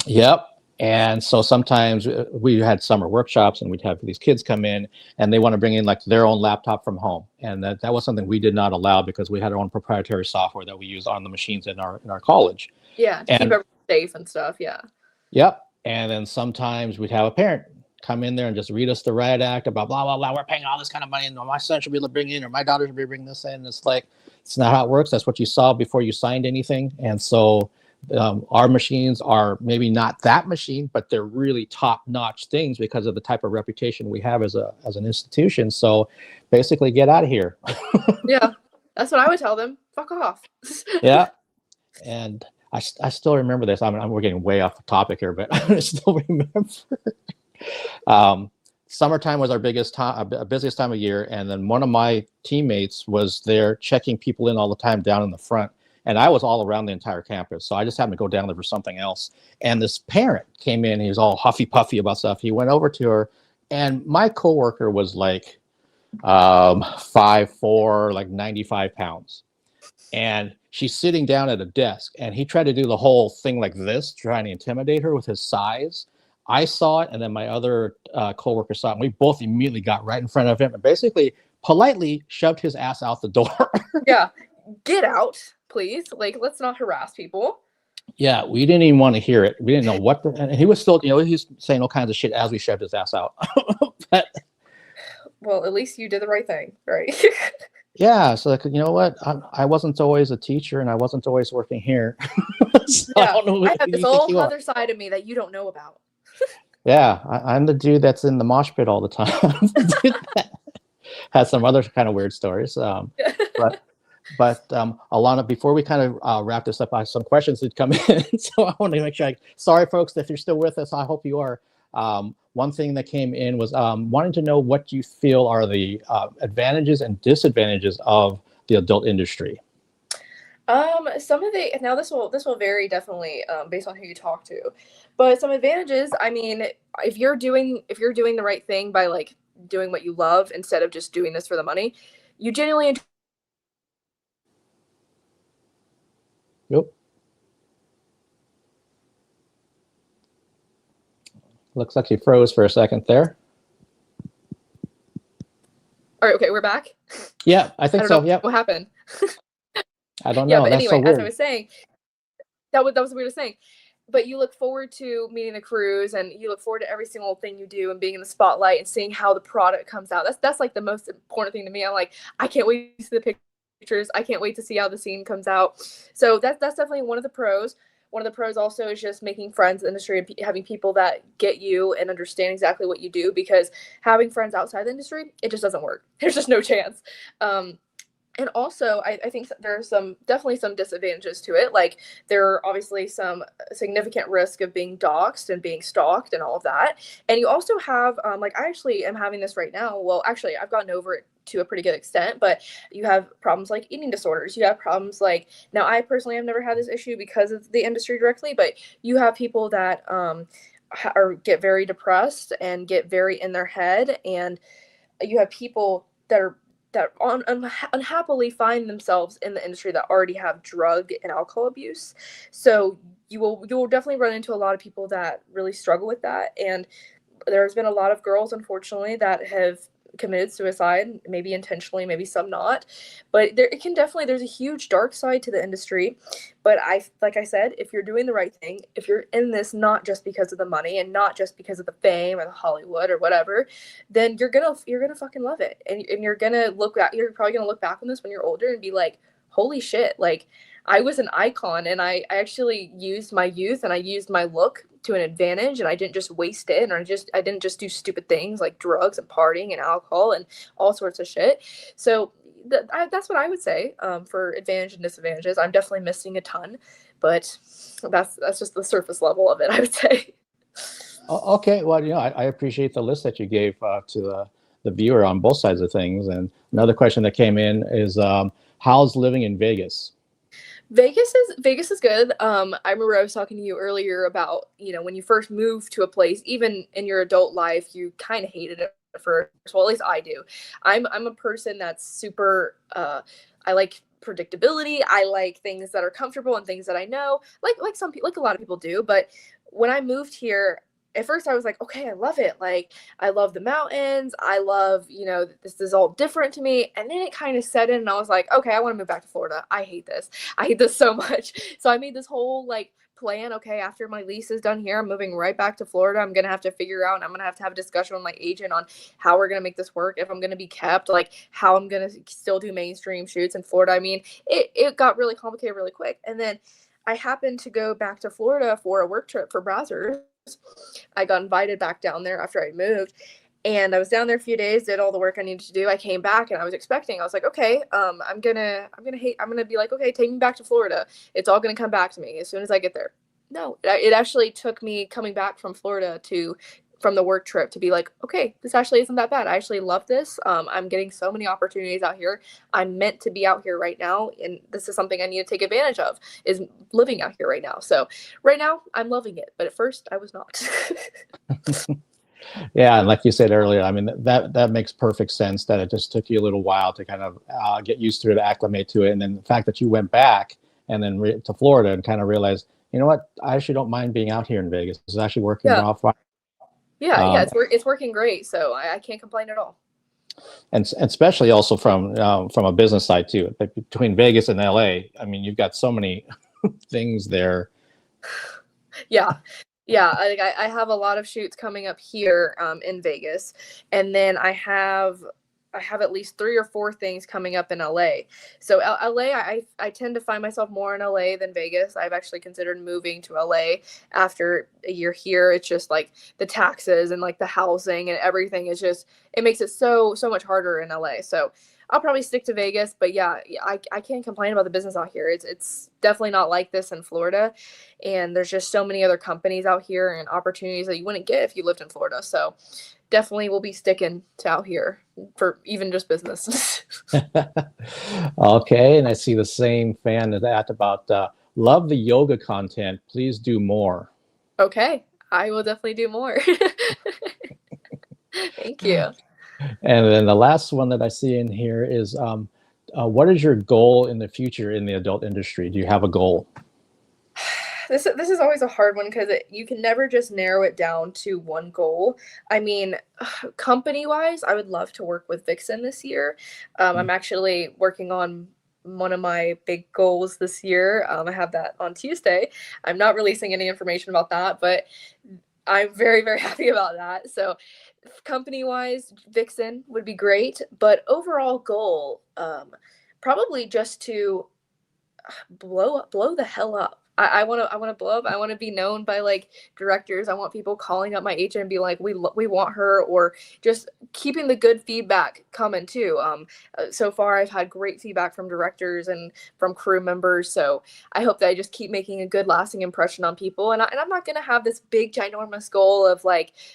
Yep. And so sometimes we had summer workshops and we'd have these kids come in and they want to bring in like their own laptop from home. And that was something we did not allow because we had our own proprietary software that we used on the machines in our college. Yeah, to keep everyone safe and stuff. Yeah. Yep. And then sometimes we'd have a parent come in there and just read us the riot act about blah, blah, blah. We're paying all this kind of money and my son should be able to bring in or my daughter should be bringing this in. It's like, it's not how it works. That's what you saw before you signed anything. And so our machines are maybe not that machine, but they're really top-notch things because of the type of reputation we have as an institution. So basically get out of here. Yeah, that's what I would tell them. Fuck off. Yeah. And I still remember this. We're getting way off the topic here, but I still remember. Summertime was our busiest time of year. And then one of my teammates was there checking people in all the time down in the front. And I was all around the entire campus. So I just happened to go down there for something else. And this parent came in, he was all huffy puffy about stuff. He went over to her and my coworker was like 5'4", like 95 pounds. And she's sitting down at a desk and he tried to do the whole thing like this, trying to intimidate her with his size. I saw it and then my other coworker saw it and we both immediately got right in front of him and basically politely shoved his ass out the door. Yeah, get out. Please, like, let's not harass people. Yeah, we didn't even want to hear it. We didn't know what and he was still, he's saying all kinds of shit as we shoved his ass out. But, well, at least you did the right thing, right? yeah, so like, you know what? I wasn't always a teacher and I wasn't always working here. So yeah, I don't know I have this whole other side of me that you don't know about. Yeah, I'm the dude that's in the mosh pit all the time. Has some other kind of weird stories. But Alana, before we kind of wrap this up, I have some questions that come in. So I want to make sure. Sorry, folks, if you're still with us, I hope you are. One thing that came in was wanting to know what you feel are the advantages and disadvantages of the adult industry. Some of the now this will vary definitely based on who you talk to, but some advantages. I mean, if you're doing the right thing by like doing what you love instead of just doing this for the money, you genuinely enjoy. Yep. Looks like you froze for a second there. All right, okay, we're back. Yeah, I think so. Yeah. What happened? I don't Yeah, know. but That's anyway, so weird. as I was saying, that was the weirdest thing. But you look forward to meeting the crews, and you look forward to every single thing you do, and being in the spotlight and seeing how the product comes out. That's like the most important thing to me. I'm like, I can't wait to see the pictures. I can't wait to see how the scene comes out. So that's definitely one of the pros. One of the pros also is just making friends in the industry and having people that get you and understand exactly what you do, because having friends outside the industry, it just doesn't work. There's just no chance. And also, I think there's definitely some disadvantages to it. Like, there are obviously some significant risk of being doxxed and being stalked and all of that. And you also have, like, I actually am having this right now. Well, actually, I've gotten over it to a pretty good extent, but you have problems like eating disorders. You have problems like, now I personally have never had this issue because of the industry directly, but you have people that get very depressed and get very in their head. And you have people that unhappily find themselves in the industry that already have drug and alcohol abuse. So you will definitely run into a lot of people that really struggle with that. And there's been a lot of girls, unfortunately, that have committed suicide, maybe intentionally, maybe some not. But there's a huge dark side to the industry. But like I said, if you're doing the right thing, if you're in this not just because of the money and not just because of the fame or the Hollywood or whatever, then you're gonna fucking love it. And you're probably gonna look back on this when you're older and be like, holy shit, like, I was an icon, and I actually used my youth and I used my look to an advantage, and I didn't just waste it, and I didn't just do stupid things like drugs and partying and alcohol and all sorts of shit. So that's what I would say for advantage and disadvantages. I'm definitely missing a ton, but that's just the surface level of it, I would say. Okay, well, I appreciate the list that you gave to the viewer on both sides of things. And another question that came in is, how's living in Vegas? Vegas is good. I remember I was talking to you earlier about, when you first move to a place, even in your adult life, you kind of hated it at first. Well, at least I do. I'm a person that's super, I like predictability. I like things that are comfortable and things that I know, like some people, like a lot of people do. But when I moved here, at first I was like, okay, I love it. Like, I love the mountains. I love, this is all different to me. And then it kind of set in and I was like, okay, I want to move back to Florida. I hate this. I hate this so much. So I made this whole plan. Okay, after my lease is done here, I'm moving right back to Florida. I'm going to have to figure out, and I'm going to have a discussion with my agent on how we're going to make this work. If I'm going to be kept, how I'm going to still do mainstream shoots in Florida. I mean, it got really complicated really quick. And then I happened to go back to Florida for a work trip for Brazzers. I got invited back down there after I moved, and I was down there a few days, did all the work I needed to do. I came back and I was like, okay, I'm gonna be like, okay, take me back to Florida. It's all gonna come back to me as soon as I get there. No, it actually took me coming back from Florida from the work trip to be like, okay, this actually isn't that bad. I actually love this. I'm getting so many opportunities out here. I'm meant to be out here right now. And this is something I need to take advantage of, is living out here right now. So right now I'm loving it. But at first I was not. Yeah, and like you said earlier, I mean, that makes perfect sense, that it just took you a little while to kind of get used to it, acclimate to it. And then the fact that you went back and then to Florida and kind of realized, you know what, I actually don't mind being out here in Vegas. This is actually working off fine. Yeah, it's working great, so I can't complain at all. And especially also from a business side too. Like between Vegas and LA, I mean, you've got so many things there. Yeah, I have a lot of shoots coming up here in Vegas, and then I have at least 3 or 4 things coming up in LA. So LA, I tend to find myself more in LA than Vegas. I've actually considered moving to LA after a year here. It's just the taxes and the housing and everything is just, it makes it so much harder in LA. So I'll probably stick to Vegas, but yeah, I can't complain about the business out here. It's definitely not like this in Florida. And there's just so many other companies out here and opportunities that you wouldn't get if you lived in Florida. So definitely will be sticking to out here for even just business. Okay, and I see the same fan of that about love the yoga content. Please do more. Okay, I will definitely do more. Thank you. And then the last one that I see in here is, what is your goal in the future in the adult industry? Do you have a goal? This is always a hard one because you can never just narrow it down to one goal. I mean, company-wise, I would love to work with Vixen this year. I'm actually working on one of my big goals this year. I have that on Tuesday. I'm not releasing any information about that, but I'm very, very happy about that. So company-wise, Vixen would be great, but overall goal, probably just to blow the hell up. I want to blow up. I want to be known by directors. I want people calling up my agent and be like, we want her, or just keeping the good feedback coming too. So far I've had great feedback from directors and from crew members. So I hope that I just keep making a good lasting impression on people. And I'm not going to have this big ginormous goal of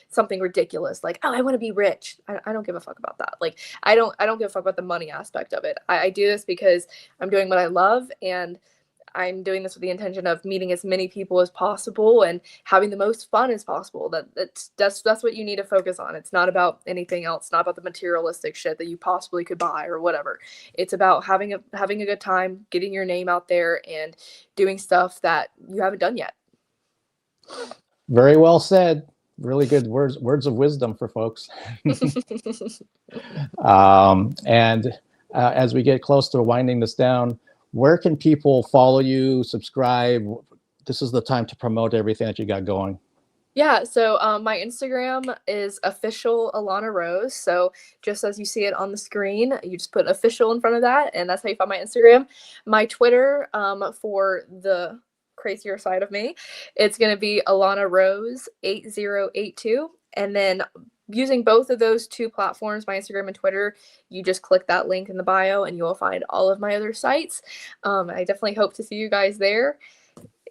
something ridiculous. Oh, I want to be rich. I don't give a fuck about that. I don't give a fuck about the money aspect of it. I do this because I'm doing what I love, and I'm doing this with the intention of meeting as many people as possible and having the most fun as possible. That's what you need to focus on. It's not about anything else, not about the materialistic shit that you possibly could buy or whatever. It's about having a good time, getting your name out there, and doing stuff that you haven't done yet. Very well said. Really good words of wisdom for folks. As we get close to winding this down, where can people follow you, subscribe? This is the time to promote everything that you got going. Yeah, so my Instagram is official ALANA ROSE. So just as you see it on the screen, you just put official in front of that, and that's how you find my Instagram. My Twitter, for the crazier side of me, it's going to be ALANA ROSE 8082. And then using both of those 2 platforms, my Instagram and Twitter, you just click that link in the bio and you will find all of my other sites. I definitely hope to see you guys there.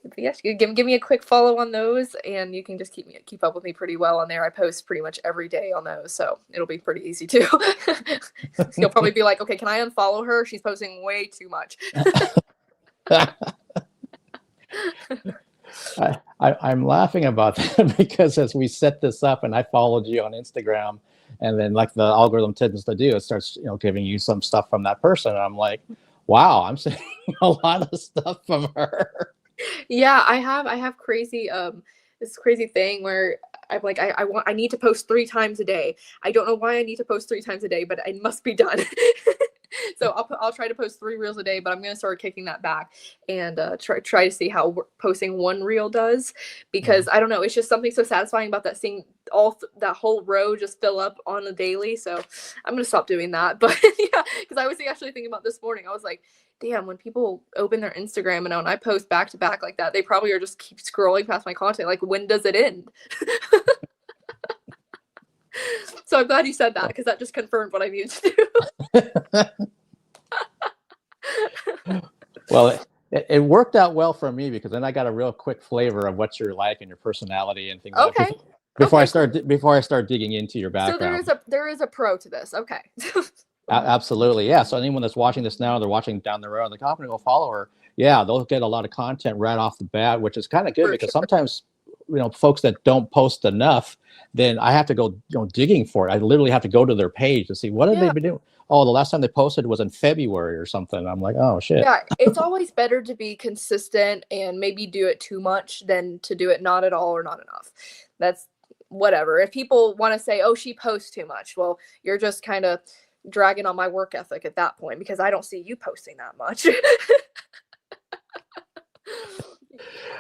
But yes, give me a quick follow on those, and you can just keep up with me pretty well on there. I post pretty much every day on those, so it'll be pretty easy too. You'll probably be like, okay, can I unfollow her? She's posting way too much. I'm laughing about that because as we set this up and I followed you on Instagram, and then the algorithm tends to do, it starts giving you some stuff from that person, and I'm like, wow, I'm seeing a lot of stuff from her. Yeah, I have crazy this crazy thing where I'm like, I need to post 3 times a day. I don't know why I need to post 3 times a day, but it must be done. So I'll try to post 3 reels a day, but I'm gonna start kicking that back and try to see how posting 1 reel does, because I don't know, it's just something so satisfying about that, seeing that whole row just fill up on a daily. So I'm gonna stop doing that. But yeah, because I was actually thinking about this morning. I was like, damn, when people open their Instagram and when I post back to back like that, they probably are just keep scrolling past my content. Like, when does it end? So I'm glad you said that, because that just confirmed what I needed to do. Well, it worked out well for me, because then I got a real quick flavor of what you're like and your personality and things like that. Before I start digging into your background. So there is a pro to this. Okay. Absolutely. Yeah. So anyone that's watching this now, they're watching down the road, like, I'm going to go follow her. Yeah, they'll get a lot of content right off the bat, which is kind of good, because sometimes, folks that don't post enough, then I have to go digging for it. I literally have to go to their page to see what have they been doing. Oh, the last time they posted was in February or something. I'm like, oh shit. Yeah, it's always better to be consistent and maybe do it too much than to do it not at all or not enough. That's whatever. If people want to say, oh, she posts too much, well, you're just kind of dragging on my work ethic at that point, because I don't see you posting that much. You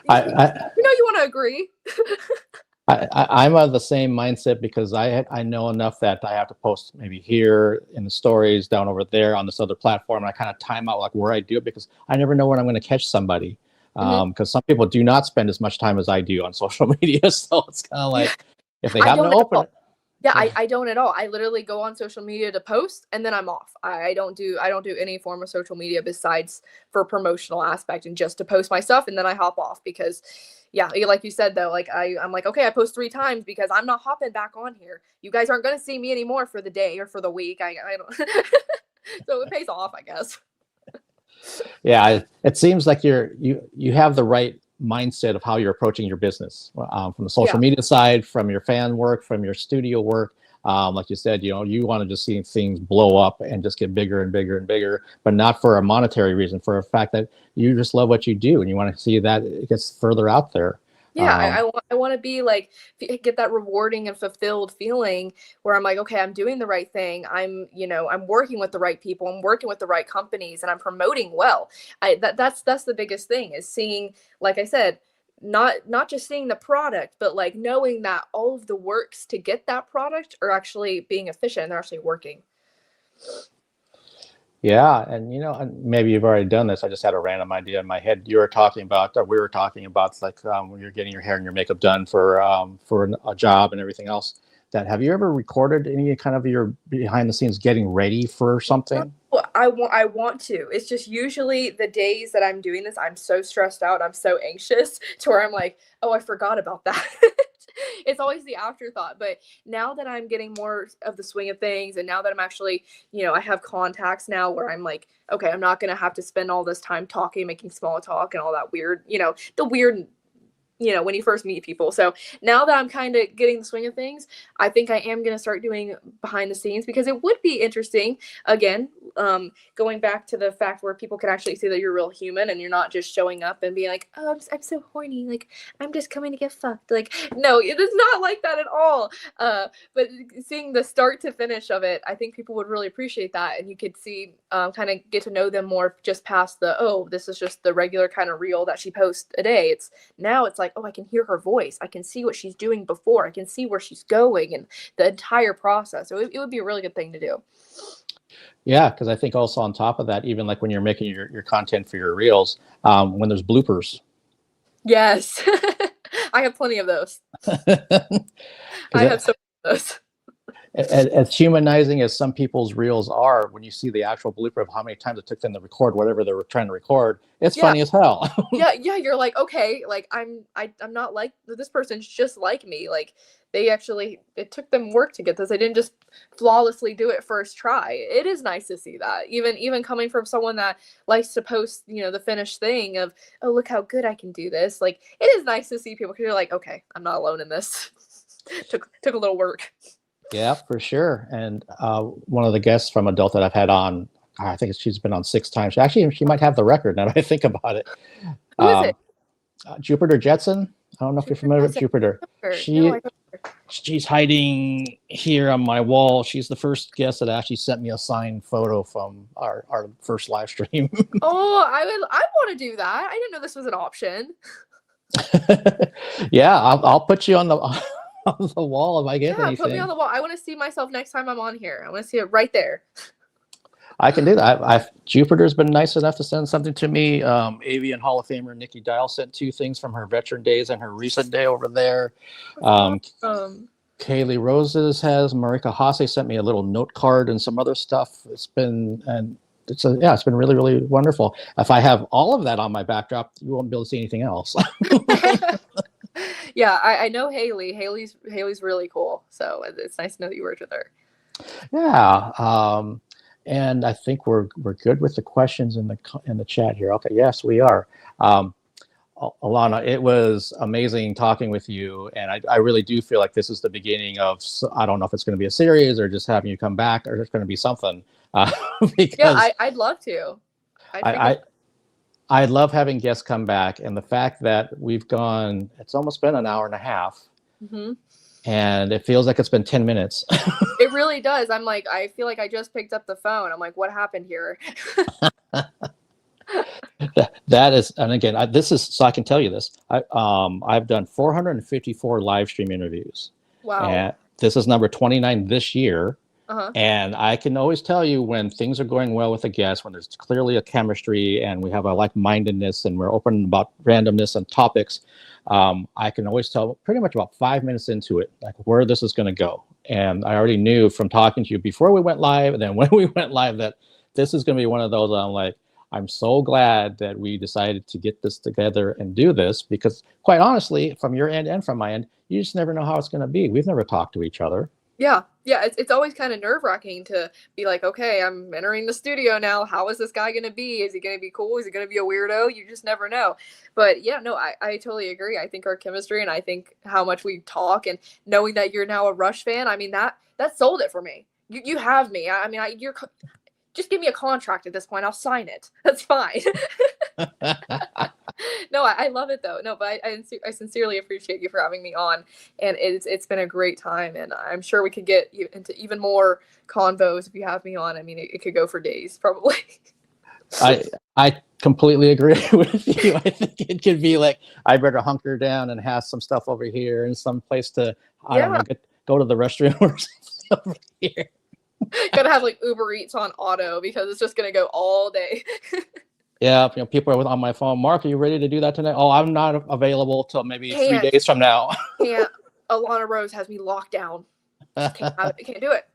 want to agree. I'm of the same mindset, because I know enough that I have to post maybe here in the stories, down over there on this other platform. And I kind of time out like where I do it, because I never know when I'm going to catch somebody. Because some people do not spend as much time as I do on social media. So it's kind of like, if they happen to open it. Yeah, I don't at all. I literally go on social media to post, and then I'm off. I don't do any form of social media besides for promotional aspect and just to post my stuff, and then I hop off, because yeah, like you said though, like I'm like, okay, I post 3 times because I'm not hopping back on here. You guys aren't going to see me anymore for the day or for the week. I don't. So it pays off, I guess. Yeah, it seems like you have the right mindset of how you're approaching your business, from the social media side, from your fan work, from your studio work. Like you said, you want to just see things blow up and just get bigger and bigger and bigger, but not for a monetary reason, for a fact that you just love what you do and you want to see that it gets further out there. Yeah, I want to be like, get that rewarding and fulfilled feeling where I'm like, okay, I'm doing the right thing. I'm working with the right people. I'm working with the right companies, and I'm promoting well. That's the biggest thing, is seeing, like I said, not just seeing the product, but like knowing that all of the works to get that product are actually being efficient and they're actually working. Yeah, and maybe you've already done this. I just had a random idea in my head. We were talking about like when you're getting your hair and your makeup done for a job and everything else. Have you ever recorded any kind of your behind the scenes getting ready for something? I want to. It's just usually the days that I'm doing this, I'm so stressed out, I'm so anxious to where I'm like, oh, I forgot about that. It's always the afterthought. But now that I'm getting more of the swing of things, and now that I'm actually, I have contacts now where I'm like, okay, I'm not going to have to spend all this time talking, making small talk and all that weird, the weird, when you first meet people. So now that I'm kind of getting the swing of things, I think I am going to start doing behind the scenes, because it would be interesting, again, going back to the fact where people can actually see that you're real human and you're not just showing up and being like, oh, I'm so horny, like I'm just coming to get fucked. Like, no, it is not like that at all. But seeing the start to finish of it, I think people would really appreciate that, and you could see, kind of get to know them more, just past this is just the regular kind of reel that she posts a day. It's like, oh, I can hear her voice. I can see what she's doing before. I can see where she's going and the entire process. So it would be a really good thing to do. Yeah, because I think also on top of that, even like when you're making your content for your reels, when there's bloopers. Yes. I have plenty of those. I have so many of those. As humanizing as some people's reels are, when you see the actual blooper of how many times it took them to record whatever they were trying to record, it's funny as hell. yeah, you're like, okay, like I'm not like this person's just like me. Like it took them work to get this. They didn't just flawlessly do it first try. It is nice to see that, even coming from someone that likes to post, the finished thing of, oh, look how good I can do this. Like, it is nice to see people, because you're like, okay, I'm not alone in this. took a little work. Yeah, for sure. And one of the guests from Adult that I've had on, I think she's been on 6 times. Actually, she might have the record now that I think about it. Who is it? Jupiter Jetson. I don't know if you're familiar with Jupiter. She's hiding here on my wall. She's the first guest that actually sent me a signed photo from our first live stream. Oh, I want to do that. I didn't know this was an option. Yeah, I'll put you on the on the wall if I get anything. Put me on the wall. I want to see myself next time I'm on here. I want to see it right there. I can do that. Jupiter's been nice enough to send something to me. Avian Hall of Famer Nikki Dial sent 2 things from her veteran days and her recent day over there. Kaylee Roses has. Marika Hase sent me a little note card and some other stuff. It's been really, really wonderful. If I have all of that on my backdrop, you won't be able to see anything else. Yeah, I know Haley. Haley's really cool. So it's nice to know that you worked with her. Yeah. And I think we're good with the questions in the chat here. Okay, yes, we are. Alana, it was amazing talking with you, and I really do feel like this is the beginning of, I don't know if it's going to be a series or just having you come back, or it's going to be something. Yeah, I'd love to. I love having guests come back, and the fact that it's almost been an hour and a half. Mm-hmm. And it feels like it's been 10 minutes. It really does. I'm like, I feel like I just picked up the phone. I'm like, what happened here? That is, and again, so I can tell you this. I've done 454 live stream interviews. Wow. And this is number 29 this year. Uh-huh. And I can always tell you when things are going well with a guest, when there's clearly a chemistry and we have a like-mindedness and we're open about randomness and topics. I can always tell pretty much about 5 minutes into it, like where this is going to go. And I already knew from talking to you before we went live, and then when we went live, that this is going to be one of those I'm like, I'm so glad that we decided to get this together and do this, because quite honestly, from your end and from my end, you just never know how it's going to be. We've never talked to each other. Yeah. It's always kind of nerve-wracking to be like, okay, I'm entering the studio now. How is this guy going to be? Is he going to be cool? Is he going to be a weirdo? You just never know. But yeah, no, I totally agree. I think our chemistry, and I think how much we talk, and knowing that you're now a Rush fan, I mean, that sold it for me. You have me. I mean, you're just give me a contract at this point. I'll sign it. That's fine. No, I love it though. No, but I sincerely appreciate you for having me on, and it's been a great time, and I'm sure we could get into even more convos if you have me on. I mean, it could go for days probably. I completely agree with you. I think it could be like, I better hunker down and have some stuff over here and some place to, I don't know, go to the restroom or something over here. Gotta have like Uber Eats on auto, because it's just gonna go all day. Yeah, people are on my phone. Mark, are you ready to do that tonight? Oh, I'm not available till maybe 3 days from now. Can't. Alana Rose has me locked down. Can't do it.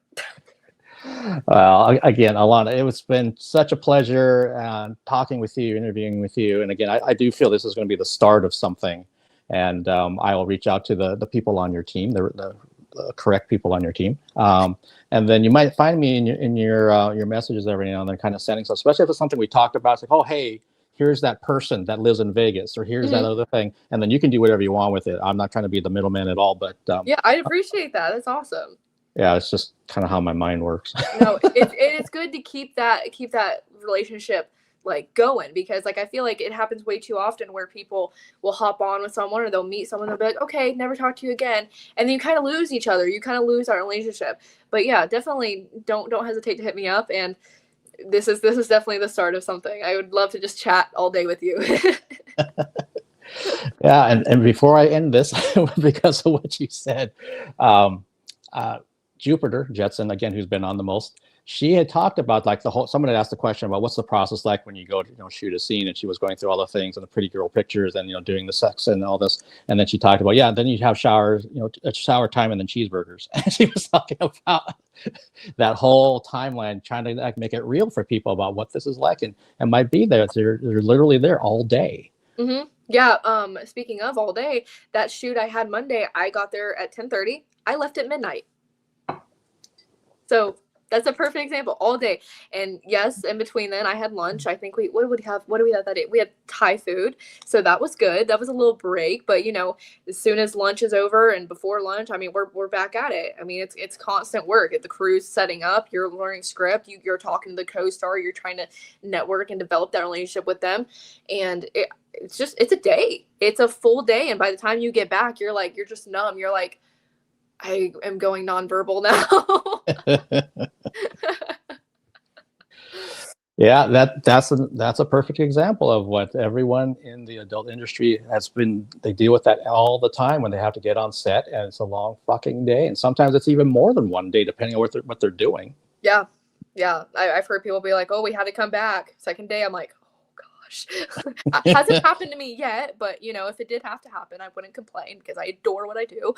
Well, again, Alana, it's been such a pleasure talking with you, interviewing with you. And again, I do feel this is going to be the start of something. And I will reach out to the people on your team, the correct people on your team. And then you might find me in your messages every now and then, kind of sending stuff, especially if it's something we talked about. It's like, oh, hey, here's that person that lives in Vegas, or here's that other thing. And then you can do whatever you want with it. I'm not trying to be the middleman at all, but yeah, I appreciate that. That's awesome. Yeah, it's just kind of how my mind works. No, it's good to keep that relationship like going, because like I feel like it happens way too often where people will hop on with someone, or they'll meet someone, they'll be like, okay, never talk to you again, and then you kind of lose each other. You kind of lose our relationship. But yeah, definitely don't hesitate to hit me up, and this is definitely the start of something. I would love to just chat all day with you. Yeah, and before I end this, because of what you said, Jupiter Jetson, again, who's been on the most, she had talked about like someone had asked the question about what's the process like when you go to shoot a scene, and she was going through all the things and the pretty girl pictures and doing the sex and all this, and then she talked about then you have showers, a shower time, and then cheeseburgers. And she was talking about that whole timeline, trying to like make it real for people about what this is like, and might be there. They're literally there all day. Mm-hmm. Yeah. Speaking of all day, that shoot I had Monday, I got there at 10:30. I left at midnight. So That's a perfect example. All day. And yes, in between then I had lunch. I think what do we have that day? We had Thai food. So that was good. That was a little break. But you know, as soon as lunch is over and before lunch, I mean, we're back at it. I mean, it's constant work. At the crew's setting up, you're learning script, you're talking to the co-star, you're trying to network and develop that relationship with them. And it's a day. It's a full day. And by the time you get back, you're just numb. You're like, I am going nonverbal now. Yeah, that's a perfect example of what everyone in the adult industry they deal with that all the time when they have to get on set, and it's a long fucking day, and sometimes it's even more than one day depending on what they're doing. Yeah. I've heard people be like, "Oh, we had to come back." Second day, I'm like, "Oh gosh." Hasn't happened to me yet, but you know, if it did have to happen, I wouldn't complain because I adore what I do.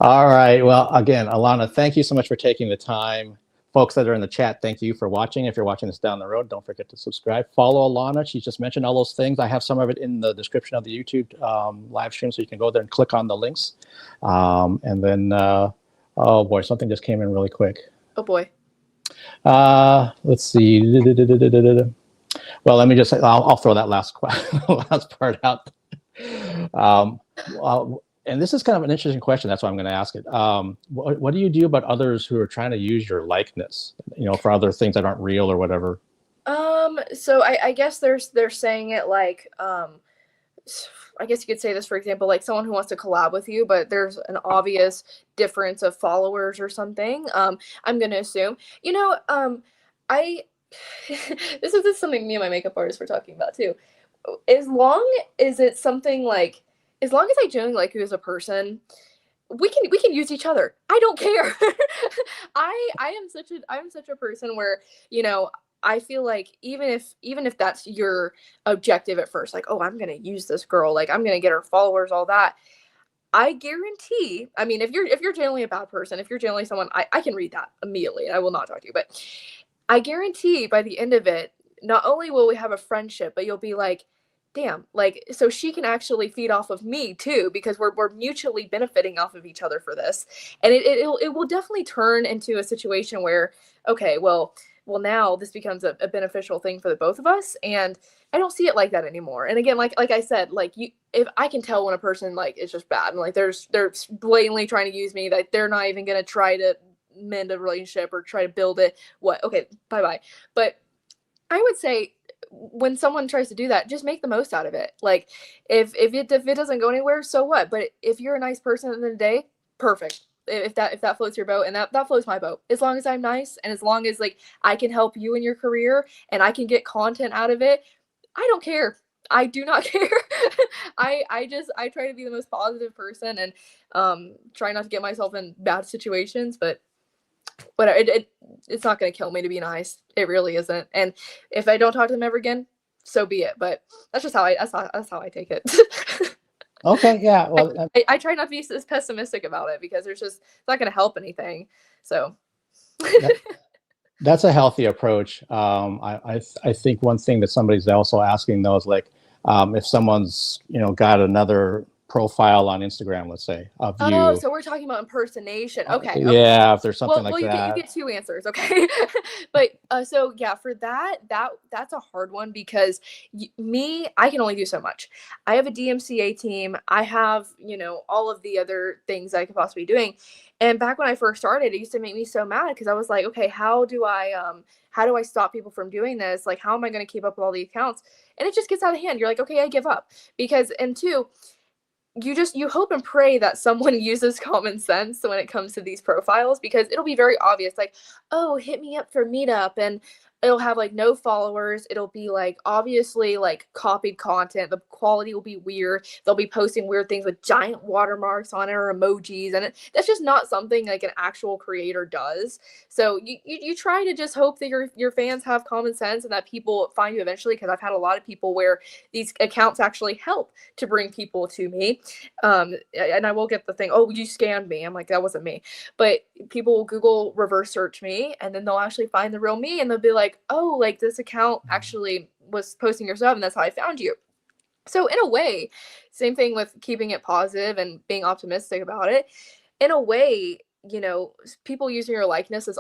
All right. Well, again, Alana, thank you so much for taking the time. Folks that are in the chat, thank you for watching. If you're watching this down the road, don't forget to subscribe. Follow Alana. She just mentioned all those things. I have some of it in the description of the YouTube live stream, so you can go there and click on the links. And then, oh boy, something just came in really quick. Oh boy. Let's see. Well, let me just say, I'll throw that last part out. And this is kind of an interesting question. That's why I'm going to ask it. What do you do about others who are trying to use your likeness, you know, for other things that aren't real or whatever? So I guess they're saying it like, I guess you could say this, for example, like someone who wants to collab with you, but there's an obvious difference of followers or something. I'm going to assume, you know, this is something me and my makeup artist were talking about too. As long as it's something like, as long as I genuinely like you as a person, we can use each other. I don't care. I am such a person where, you know, I feel like even if that's your objective at first, like, oh, I'm gonna use this girl, like I'm gonna get her followers, all that. I guarantee, I mean, if you're genuinely a bad person, if you're genuinely someone, I can read that immediately and I will not talk to you. But I guarantee by the end of it, not only will we have a friendship, but you'll be like, damn, like, so she can actually feed off of me too, because we're mutually benefiting off of each other for this. And it will definitely turn into a situation where, okay, well now this becomes a beneficial thing for the both of us. And I don't see it like that anymore. And again, like I said, like if I can tell when a person like is just bad and like they're blatantly trying to use me, that they're not even gonna try to mend a relationship or try to build it, okay, bye. But I would say, when someone tries to do that, just make the most out of it. Like if it doesn't go anywhere, so what? But if you're a nice person at the end of the day, perfect. If that floats your boat, and that floats my boat, as long as I'm nice and as long as like I can help you in your career and I can get content out of it, I don't care. I do not care. I try to be the most positive person and try not to get myself in bad situations, but it's not going to kill me to be nice. It really isn't. And if I don't talk to them ever again, so be it. But that's just how I take it. Okay. Yeah. Well, I try not to be as pessimistic about it because it's not going to help anything. So that's a healthy approach. I think one thing that somebody's also asking though is like, if someone's, you know, got another profile on Instagram, let's say, of you. Oh, so we're talking about impersonation. Okay. Yeah, if there's something like that. Well, you get two answers, okay? But so yeah, for that's a hard one because I can only do so much. I have a DMCA team. I have, you know, all of the other things I could possibly be doing. And back when I first started, it used to make me so mad because I was like, okay, how do I stop people from doing this? Like, how am I going to keep up with all the accounts? And it just gets out of hand. You're like, okay, I give up. Because, and two, you hope and pray that someone uses common sense when it comes to these profiles, because it'll be very obvious, like, oh, hit me up for meetup, and it'll have like no followers. It'll be like obviously like copied content. The quality will be weird. They'll be posting weird things with giant watermarks on it or emojis, and that's just not something like an actual creator does. So you try to just hope that your fans have common sense and that people find you eventually, because I've had a lot of people where these accounts actually help to bring people to me. And I will get the thing, oh, you scammed me. I'm like, that wasn't me. But people will Google reverse search me, and then they'll actually find the real me, and they'll be like, oh, like this account actually was posting your stuff and that's how I found you. So in a way, same thing with keeping it positive and being optimistic about it. In a way, you know, people using your likeness is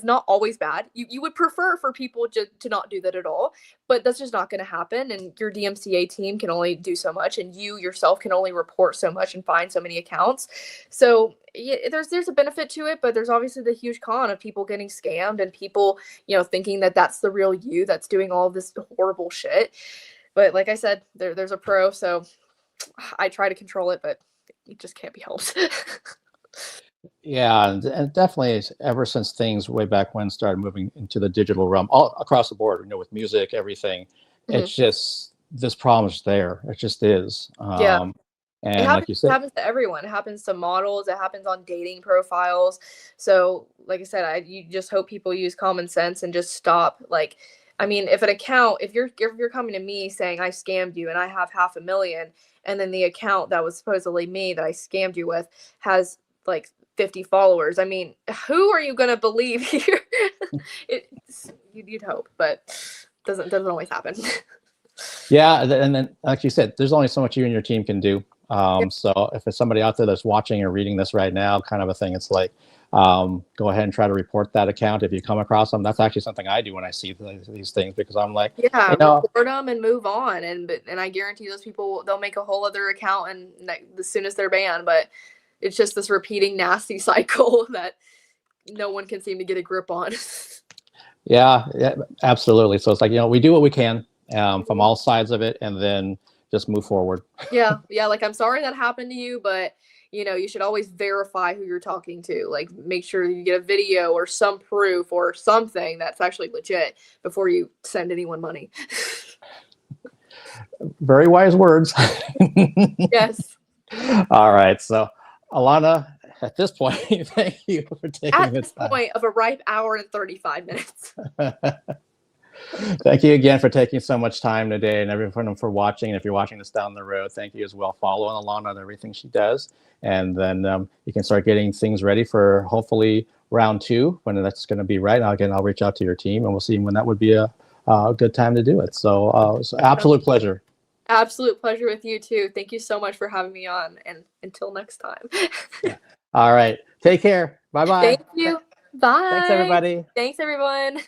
not always bad. You would prefer for people to not do that at all, but that's just not going to happen. And your DMCA team can only do so much, and you yourself can only report so much and find so many accounts. So yeah, there's a benefit to it, but there's obviously the huge con of people getting scammed and people, you know, thinking that that's the real you that's doing all of this horrible shit. But like I said, there's a pro, so I try to control it, but it just can't be helped. Yeah, and definitely ever since things way back when started moving into the digital realm, all across the board, you know, with music, everything, it's just this problem's there. It just is. Yeah. And It like you happens, said, to everyone. It happens to models. It happens on dating profiles. So, like I said, you just hope people use common sense and just stop. Like, I mean, if an account, if you're coming to me saying I scammed you and I have 500,000, and then the account that was supposedly me that I scammed you with has like 50 followers, I mean, who are you gonna believe here? You'd hope, but doesn't always happen. yeah, and then like you said, there's only so much you and your team can do. So if it's somebody out there that's watching or reading this right now, kind of a thing, it's like, go ahead and try to report that account if you come across them. That's actually something I do when I see these things, because I'm like, yeah, you know, report them and move on. And I guarantee those people, they'll make a whole other account and as soon as they're banned. But it's just this repeating nasty cycle that no one can seem to get a grip on. yeah, absolutely. So it's like, you know, we do what we can from all sides of it, and then just move forward. Yeah. Like, I'm sorry that happened to you, but you know, you should always verify who you're talking to. Like, make sure you get a video or some proof or something that's actually legit before you send anyone money. Very wise words. Yes. All right. So, Alana, at this point, thank you for taking At the this time. point of a ripe hour and 35 minutes. Thank you again for taking so much time today, and everyone for watching. And if you're watching this down the road, thank you as well. Follow Alana on everything she does, and then you can start getting things ready for hopefully round 2 when that's going to be right. Now, again, I'll reach out to your team, and we'll see when that would be a good time to do it. So, it's an absolute pleasure. Absolute pleasure with you too. Thank you so much for having me on, and until next time. All right. Take care. Bye-bye. Thank you. Bye. Thanks, everybody. Thanks, everyone.